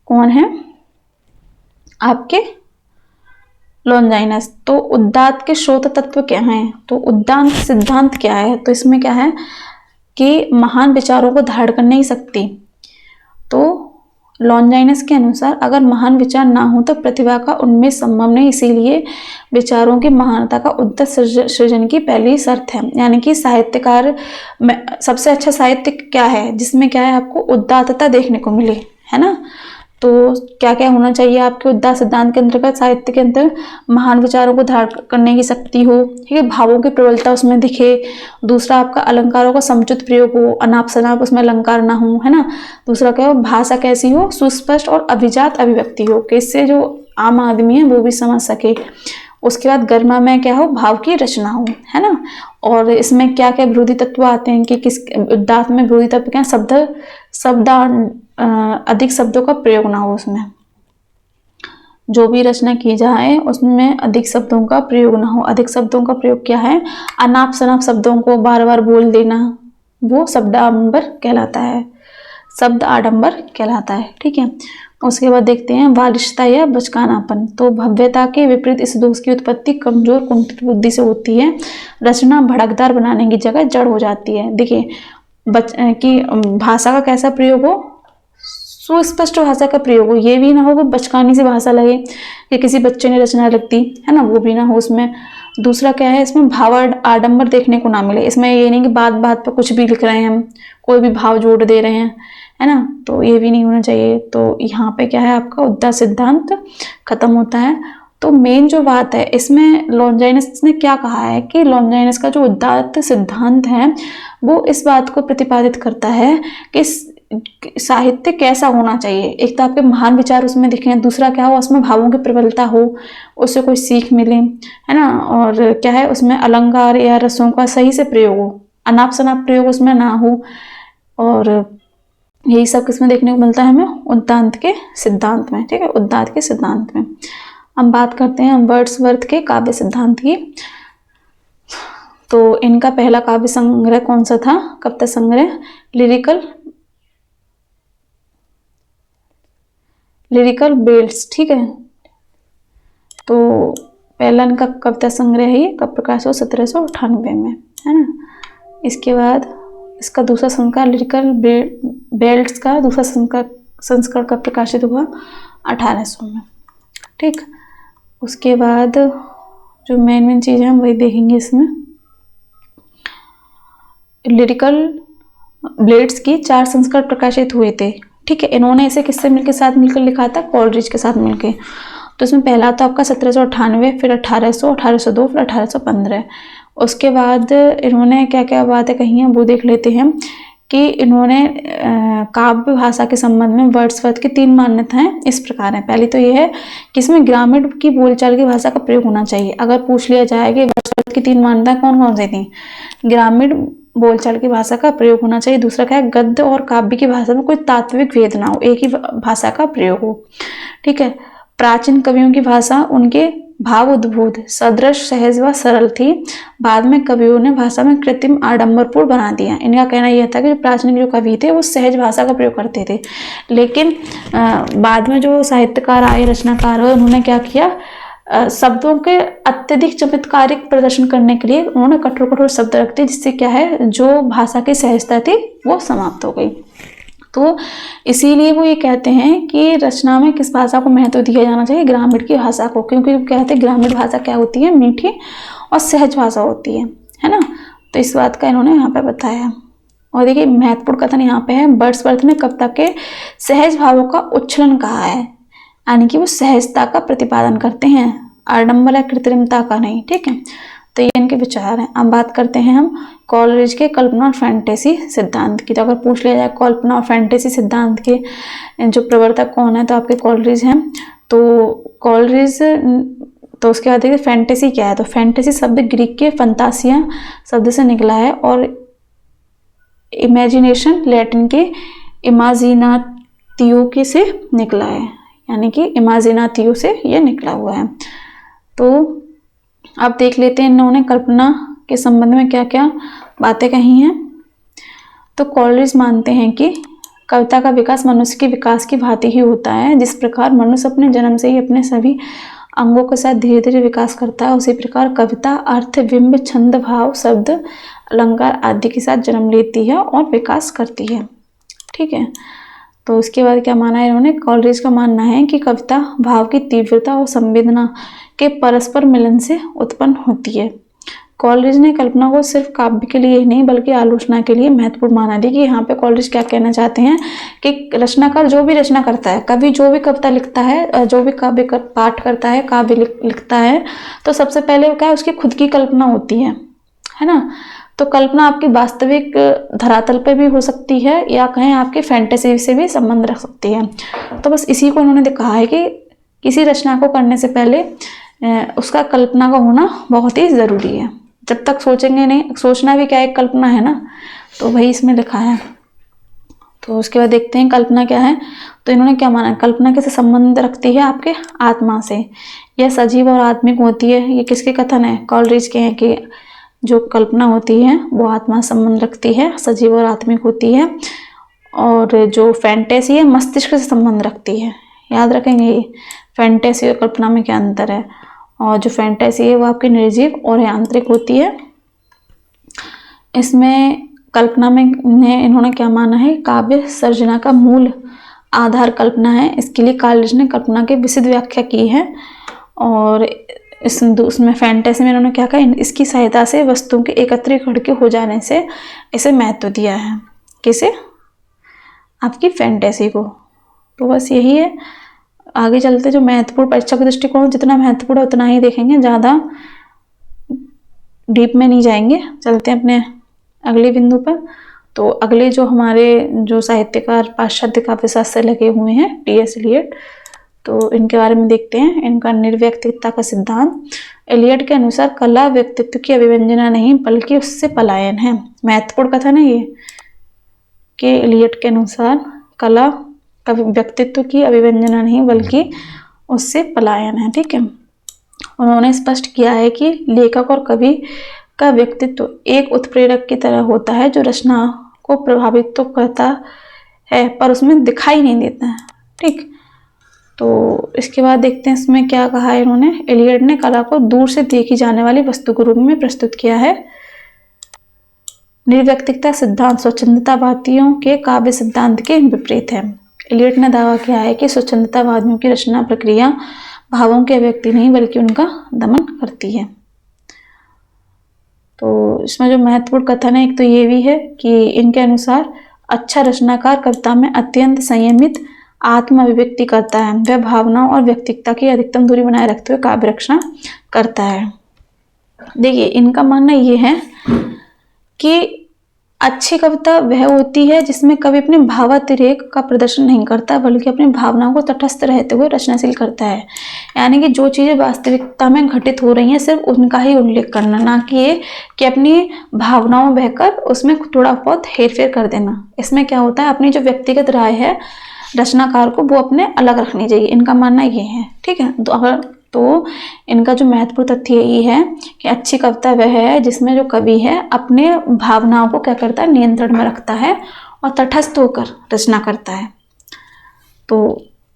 कौन है? आपके लॉन्जाइनस। तो उद्दात के स्रोत तत्व क्या हैं? तो उद्दांत सिद्धांत क्या है? तो इसमें क्या है कि महान विचारों को धारण कर नहीं सकती। तो लॉन्जाइनस के अनुसार अगर महान विचार ना हो तो प्रतिभा का उनमें संभव नहीं, इसीलिए विचारों की महानता का उद्दत सृजन की पहली शर्त है। यानी कि साहित्यकार में सबसे अच्छा साहित्य क्या है? जिसमें क्या है? आपको उद्दातता देखने को मिले, है ना। तो क्या क्या होना चाहिए आपके उद्दात सिद्धांत के अंतर्गत? साहित्य के अंदर महान विचारों को धारण करने की शक्ति हो, ठीक है, भावों की प्रबलता उसमें दिखे। दूसरा, आपका अलंकारों का समुचित प्रयोग हो, अनाप शनाप उसमें अलंकार ना हो, है ना। दूसरा क्या हो? भाषा कैसी हो? सुस्पष्ट और अभिजात अभिव्यक्ति हो, कि इससे जो आम आदमी है वो भी समझ सके। उसके बाद गर्मा में क्या हो? भाव की रचना हो, है ना। और इसमें क्या क्या विरोधी तत्व आते हैं कि किस उद्दात में विरोधी तत्व क्या? अधिक शब्दों का प्रयोग ना हो, उसमें जो भी रचना की जाए उसमें अधिक शब्दों का प्रयोग ना हो। अधिक शब्दों का प्रयोग क्या है? अनाप शनाप शब्दों को बार बार बोल देना, वो शब्दाडंबर कहलाता है, शब्द आडंबर कहलाता है। ठीक है, उसके बाद देखते हैं बालिशता या बचकानापन। तो भव्यता के विपरीत इस दोष की उत्पत्ति कमजोर कुंठित बुद्धि से होती है। रचना भड़कदार बनाने की जगह जड़ हो जाती है। देखिए कि भाषा का कैसा प्रयोग हो? सुस्पष्ट भाषा का प्रयोग हो, ये भी ना हो वो बचकानी सी भाषा लगे कि किसी बच्चे ने रचना लिख दी, है ना, वो भी ना हो उसमें। दूसरा क्या है? इसमें भाव आडंबर देखने को ना मिले। इसमें ये नहीं कि बात बात पर कुछ भी लिख रहे हैं हम, कोई भी भाव जोड़ दे रहे हैं, है ना, तो ये भी नहीं होना चाहिए। तो यहाँ पे क्या है? आपका उद्दात सिद्धांत खत्म होता है। तो मेन जो बात है इसमें लॉन्जाइनस ने क्या कहा है कि लॉन्जाइनस का जो उद्दात सिद्धांत है वो इस बात को प्रतिपादित करता है कि साहित्य कैसा होना चाहिए। एक तो आपके महान विचार उसमें दिखें, दूसरा क्या हो? उसमें भावों की प्रबलता हो, उससे कोई सीख मिले, है ना। और क्या है? उसमें अलंकार या रसों का सही से प्रयोग हो, अनाप शनाप प्रयोग उसमें ना हो। और यही सब किसमें देखने को मिलता है हमें? उद्दात के सिद्धांत में। ठीक है, उद्दात के सिद्धांत में। अब बात करते हैं वर्ड्सवर्थ के काव्य सिद्धांत की। तो इनका पहला काव्य संग्रह कौन सा था? कविता संग्रह लिरिकल बेल्ट्स। ठीक है, तो पहला इनका कविता संग्रह है, ये कब प्रकाश हो? 1798 में, है ना। इसके बाद इसका दूसरा संस्करण लिरिकल बेल्ट्स का दूसरा संस्करण कब प्रकाशित हुआ? 1800 में। ठीक, उसके बाद जो मेन चीज़ें हम वही देखेंगे इसमें। लिरिकल ब्लेड्स की 4 संस्करण प्रकाशित हुए थे। ठीक है, इन्होंने इसे किससे साथ मिलकर लिखा था? कोलरिज के साथ मिलकर। तो इसमें पहला तो आपका 1798, फिर 1800, 1802, फिर 1815। उसके बाद इन्होंने क्या क्या बातें कही हैं वो देख लेते हैं कि इन्होंने काव्य भाषा के संबंध में वर्ड्सवर्थ की 3 मान्यताएं इस प्रकार हैं। पहली तो ये है कि इसमें ग्रामीण की बोलचाल की भाषा का प्रयोग होना चाहिए। अगर पूछ लिया जाए कि वर्ड्सवर्थ की 3 मान्यताएं कौन कौन सी थी? ग्रामीण बोलचाल की भाषा का प्रयोग होना चाहिए। दूसरा क्या है? गद्य और काव्य की भाषा में कोई तात्विक भेद ना हो, एक ही भाषा का प्रयोग हो। ठीक है, प्राचीन कवियों की भाषा उनके भाव उद्बोध सदृश सहज व सरल थी, बाद में कवियों ने भाषा में कृत्रिम आडंबरपूर्ण बना दिया। इनका कहना यह था कि जो प्राचीन जो कवि थे वो सहज भाषा का प्रयोग करते थे, लेकिन बाद में जो साहित्यकार आए, रचनाकार हुए, उन्होंने क्या किया, शब्दों के अत्यधिक चमत्कारिक प्रदर्शन करने के लिए उन्होंने कठोर कठोर शब्द रख दिए, जिससे क्या है, जो भाषा की सहजता थी वो समाप्त हो गई। तो इसीलिए वो ये कहते हैं कि रचना में किस भाषा को महत्व दिया जाना चाहिए, ग्रामीण की भाषा को, क्योंकि कहते हैं ग्रामीण भाषा क्या होती है, मीठी और सहज भाषा होती है ना। तो इस बात का इन्होंने यहाँ पे बताया। और देखिए महत्वपूर्ण कथन यहाँ पे है, वर्ड्सवर्थ ने कविता के सहज भावों का उच्छलन कहा है, यानी कि वो सहजता का प्रतिपादन करते हैं, आडंबर या कृत्रिमता का नहीं। ठीक है, तो ये इनके विचार हैं। अब बात करते हैं हम कॉलरिज के कल्पना और फैंटेसी सिद्धांत की। तो अगर पूछ लिया जाए कल्पना और फैंटेसी सिद्धांत के जो प्रवर्तक कौन है, तो आपके कॉलरिज हैं। तो कॉलरिज, तो उसके बाद देखिए फैंटेसी क्या है। तो फैंटेसी शब्द ग्रीक के फंतासिया शब्द से निकला है, और इमेजिनेशन लैटिन के इमाजिनातियो के से निकला है, यानी कि इमाजिनातियो से ये निकला हुआ है। तो अब देख लेते हैं इन्होंने कल्पना के संबंध में क्या क्या बातें कही हैं। तो कॉलरिज मानते हैं कि कविता का विकास मनुष्य के विकास की भांति ही होता है। जिस प्रकार मनुष्य अपने जन्म से ही अपने सभी अंगों के साथ धीरे धीरे विकास करता है, उसी प्रकार कविता अर्थ, बिंब, छंद, भाव, शब्द, अलंकार आदि के साथ जन्म लेती है और विकास करती है। ठीक है, तो उसके बाद क्या माना है इन्होंने, कॉलरिज का मानना है कि कविता भाव की तीव्रता और संवेदना के परस्पर मिलन से उत्पन्न होती है। कॉलरिज ने कल्पना को सिर्फ काव्य के लिए ही नहीं बल्कि आलोचना के लिए महत्वपूर्ण माना। देखिए यहाँ पे कॉलरिज क्या कहना चाहते हैं कि रचनाकार जो भी रचना करता है, कवि जो भी कविता लिखता है, जो भी काव्य पाठ करता है, काव्य लिखता है, तो सबसे पहले क्या है, उसकी खुद की कल्पना होती है ना। तो कल्पना आपकी वास्तविक धरातल पर भी हो सकती है, या कहें आपके फैंटेसी से भी संबंध रख सकती है। तो बस इसी को उन्होंने कहा है कि किसी रचना को करने से पहले उसका कल्पना का होना बहुत ही ज़रूरी है। जब तक सोचेंगे नहीं, सोचना भी क्या एक कल्पना है ना, तो वही इसमें लिखा है। तो उसके बाद देखते हैं कल्पना क्या है। तो इन्होंने क्या माना, कल्पना कैसे संबंध रखती है आपके आत्मा से, यह सजीव और आत्मिक होती है। ये किसके कथन है, कॉलरिज के हैं कि जो कल्पना होती है वो आत्मा से संबंध रखती है, सजीव और आत्मिक होती है, और जो फैंटेसी है मस्तिष्क से संबंध रखती है। याद रखेंगे ये फैंटेसी और कल्पना में क्या अंतर है। और जो फैंटेसी है वो आपकी निर्जीव और यांत्रिक होती है। इसमें कल्पना में इन्होंने क्या माना है, काव्य सर्जना का मूल आधार कल्पना है। इसके लिए कॉलरिज ने कल्पना की विशद व्याख्या की है। और उसमें फैंटेसी में इन्होंने क्या कहा, इसकी सहायता से वस्तुओं के एकत्रीकरण के हो जाने से इसे महत्व दिया है। किसे, आपकी फैंटेसी को। तो बस यही है। आगे चलते जो महत्वपूर्ण परीक्षा का दृष्टिकोण जितना महत्वपूर्ण है उतना ही देखेंगे, ज़्यादा डीप में नहीं जाएंगे। चलते हैं अपने अगले बिंदु पर। तो अगले जो हमारे जो साहित्यकार पाश्चात्य काव्यशास्त्र से लगे हुए हैं, टी.एस. एलियट, तो इनके बारे में देखते हैं। इनका निर्व्यक्तिकता का सिद्धांत। एलियट के अनुसार कला व्यक्तित्व की अभिव्यंजना नहीं बल्कि उससे पलायन है। महत्वपूर्ण कथन है ये कि एलियट के अनुसार कला व्यक्तित्व की अभिव्यंजना नहीं बल्कि उससे पलायन है। ठीक है, उन्होंने स्पष्ट किया है कि लेखक और कवि का व्यक्तित्व एक उत्प्रेरक की तरह होता है जो रचना को प्रभावित तो करता है पर उसमें दिखाई नहीं देता है। ठीक, तो इसके बाद देखते हैं इसमें क्या कहा है इन्होंने। एलियट ने कला को दूर से देखी जाने वाली वस्तु के रूप में प्रस्तुत किया है। निर्व्यक्तिकता सिद्धांत स्वच्छंदतावादियों के काव्य सिद्धांत के विपरीत है। एलियट ने दावा किया है कि स्वच्छंदतावादियों की रचना प्रक्रिया भावों के अभिव्यक्ति नहीं बल्कि उनका दमन करती है। तो इसमें जो महत्वपूर्ण कथन है, एक तो ये भी है कि इनके अनुसार अच्छा रचनाकार कविता में अत्यंत संयमित आत्म अभिव्यक्ति करता है। वह भावनाओं और व्यक्तिकता की अधिकतम दूरी बनाए रखते हुए काव्य रचना करता है। देखिए इनका मानना ये है कि अच्छी कविता वह होती है जिसमें कवि अपने भावातिरेक का प्रदर्शन नहीं करता बल्कि अपनी भावनाओं को तटस्थ रहते हुए रचनाशील करता है। यानी कि जो चीज़ें वास्तविकता में घटित हो रही हैं सिर्फ उनका ही उल्लेख करना, ना कि ये कि अपनी भावनाओं बहकर उसमें थोड़ा बहुत हेरफेर कर देना। इसमें क्या होता है, अपनी जो व्यक्तिगत राय है रचनाकार को वो अपने अलग रखनी चाहिए। इनका मानना ये है। ठीक है, तो इनका जो महत्वपूर्ण तथ्य यही है कि अच्छी कविता वह है जिसमें जो कवि है अपने भावनाओं को क्या करता है, नियंत्रण में रखता है और तटस्थ होकर रचना करता है। तो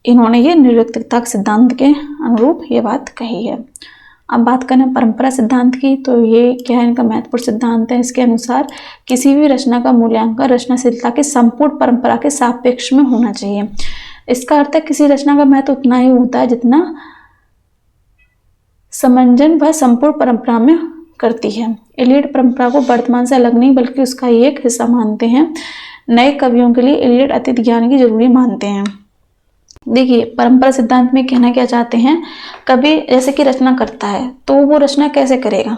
इन्होंने ये निरर्थकता सिद्धांत के अनुरूप ये बात कही है। अब बात करें परंपरा सिद्धांत की, तो ये क्या है, इनका महत्वपूर्ण सिद्धांत है। इसके अनुसार किसी भी रचना का मूल्यांकन रचनाशीलता की संपूर्ण परंपरा के सापेक्ष में होना चाहिए। इसका अर्थ है किसी रचना का महत्व उतना ही होता है जितना समंजन वह संपूर्ण परंपरा में करती है। इलियड परंपरा को वर्तमान से अलग नहीं बल्कि उसका एक हिस्सा मानते हैं। नए कवियों के लिए इलियड अतीत ज्ञान की जरूरी मानते हैं। देखिए परंपरा सिद्धांत में कहना क्या चाहते हैं, कवि जैसे कि रचना करता है तो वो रचना कैसे करेगा,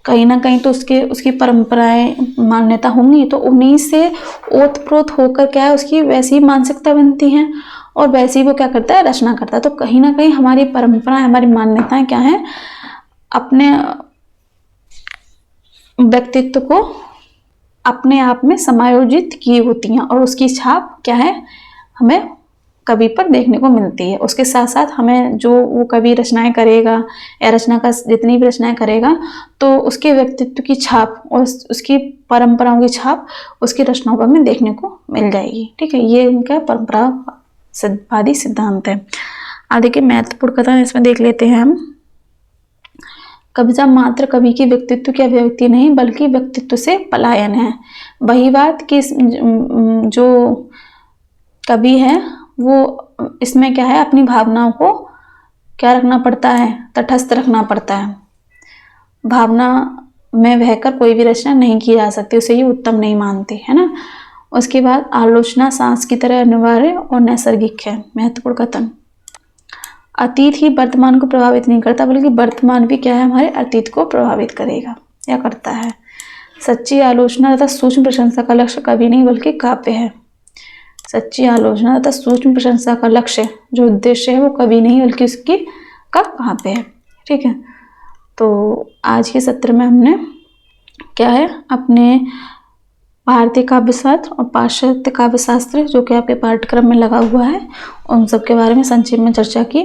कहीं ना कहीं तो उसकी परंपराएं मान्यता होंगी, तो उन्हीं से ओतप्रोत होकर क्या है उसकी वैसी मानसिकता बनती है और वैसी वो क्या करता है, रचना करता है। तो कहीं ना कहीं हमारी परंपराएं, हमारी मान्यताएं क्या है, अपने व्यक्तित्व को अपने आप में समायोजित की होती हैं और उसकी छाप क्या है हमें कवि पर देखने को मिलती है। उसके साथ साथ हमें जो वो कवि रचनाएं करेगा या रचना का जितनी भी रचनाएं करेगा तो उसके व्यक्तित्व की छाप और उसकी परंपराओं की छाप उसकी रचनाओं पर हमें देखने को मिल जाएगी। ठीक है, ये इनका परंपरावादी सिद्धांत है। आगे के महत्वपूर्ण कथन इसमें देख लेते हैं हम। कविता मात्र कवि की व्यक्तित्व की अभिव्यक्ति नहीं बल्कि व्यक्तित्व से पलायन है। वही बात कि जो कवि है वो इसमें क्या है, अपनी भावनाओं को क्या रखना पड़ता है, तटस्थ रखना पड़ता है। भावना में बहकर कोई भी रचना नहीं की जा सकती, उसे ये उत्तम नहीं मानते, है ना। उसके बाद आलोचना सांस की तरह अनिवार्य और नैसर्गिक है। महत्वपूर्ण कथन, अतीत ही वर्तमान को प्रभावित नहीं करता बल्कि वर्तमान भी क्या है, हमारे अतीत को प्रभावित करेगा या करता है। सच्ची आलोचना तथा सूक्ष्म प्रशंसा का लक्ष्य कवि नहीं बल्कि काव्य है। सच्ची आलोचना तथा सूक्ष्म प्रशंसा का लक्ष्य जो उद्देश्य है वो कवि नहीं बल्कि उसकी का काव्य है। ठीक है, तो आज के सत्र में हमने क्या है, अपने भारतीय काव्यशास्त्र और पाश्चात्य काव्यशास्त्र जो कि आपके पाठ्यक्रम में लगा हुआ है उन सब के बारे में संक्षेप में चर्चा की।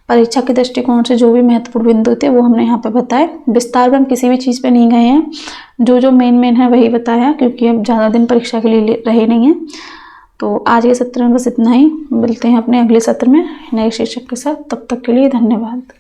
परीक्षा के दृष्टिकोण से जो भी महत्वपूर्ण बिंदु थे वो हमने यहाँ पे बताए। विस्तार में हम किसी भी चीज़ पे नहीं गए हैं, जो मेन है वही बताया क्योंकि अब ज़्यादा दिन परीक्षा के लिए रहे नहीं हैं। तो आज के सत्र में बस इतना ही। मिलते हैं अपने अगले सत्र में नए शीर्षक के साथ। तब तक के लिए धन्यवाद।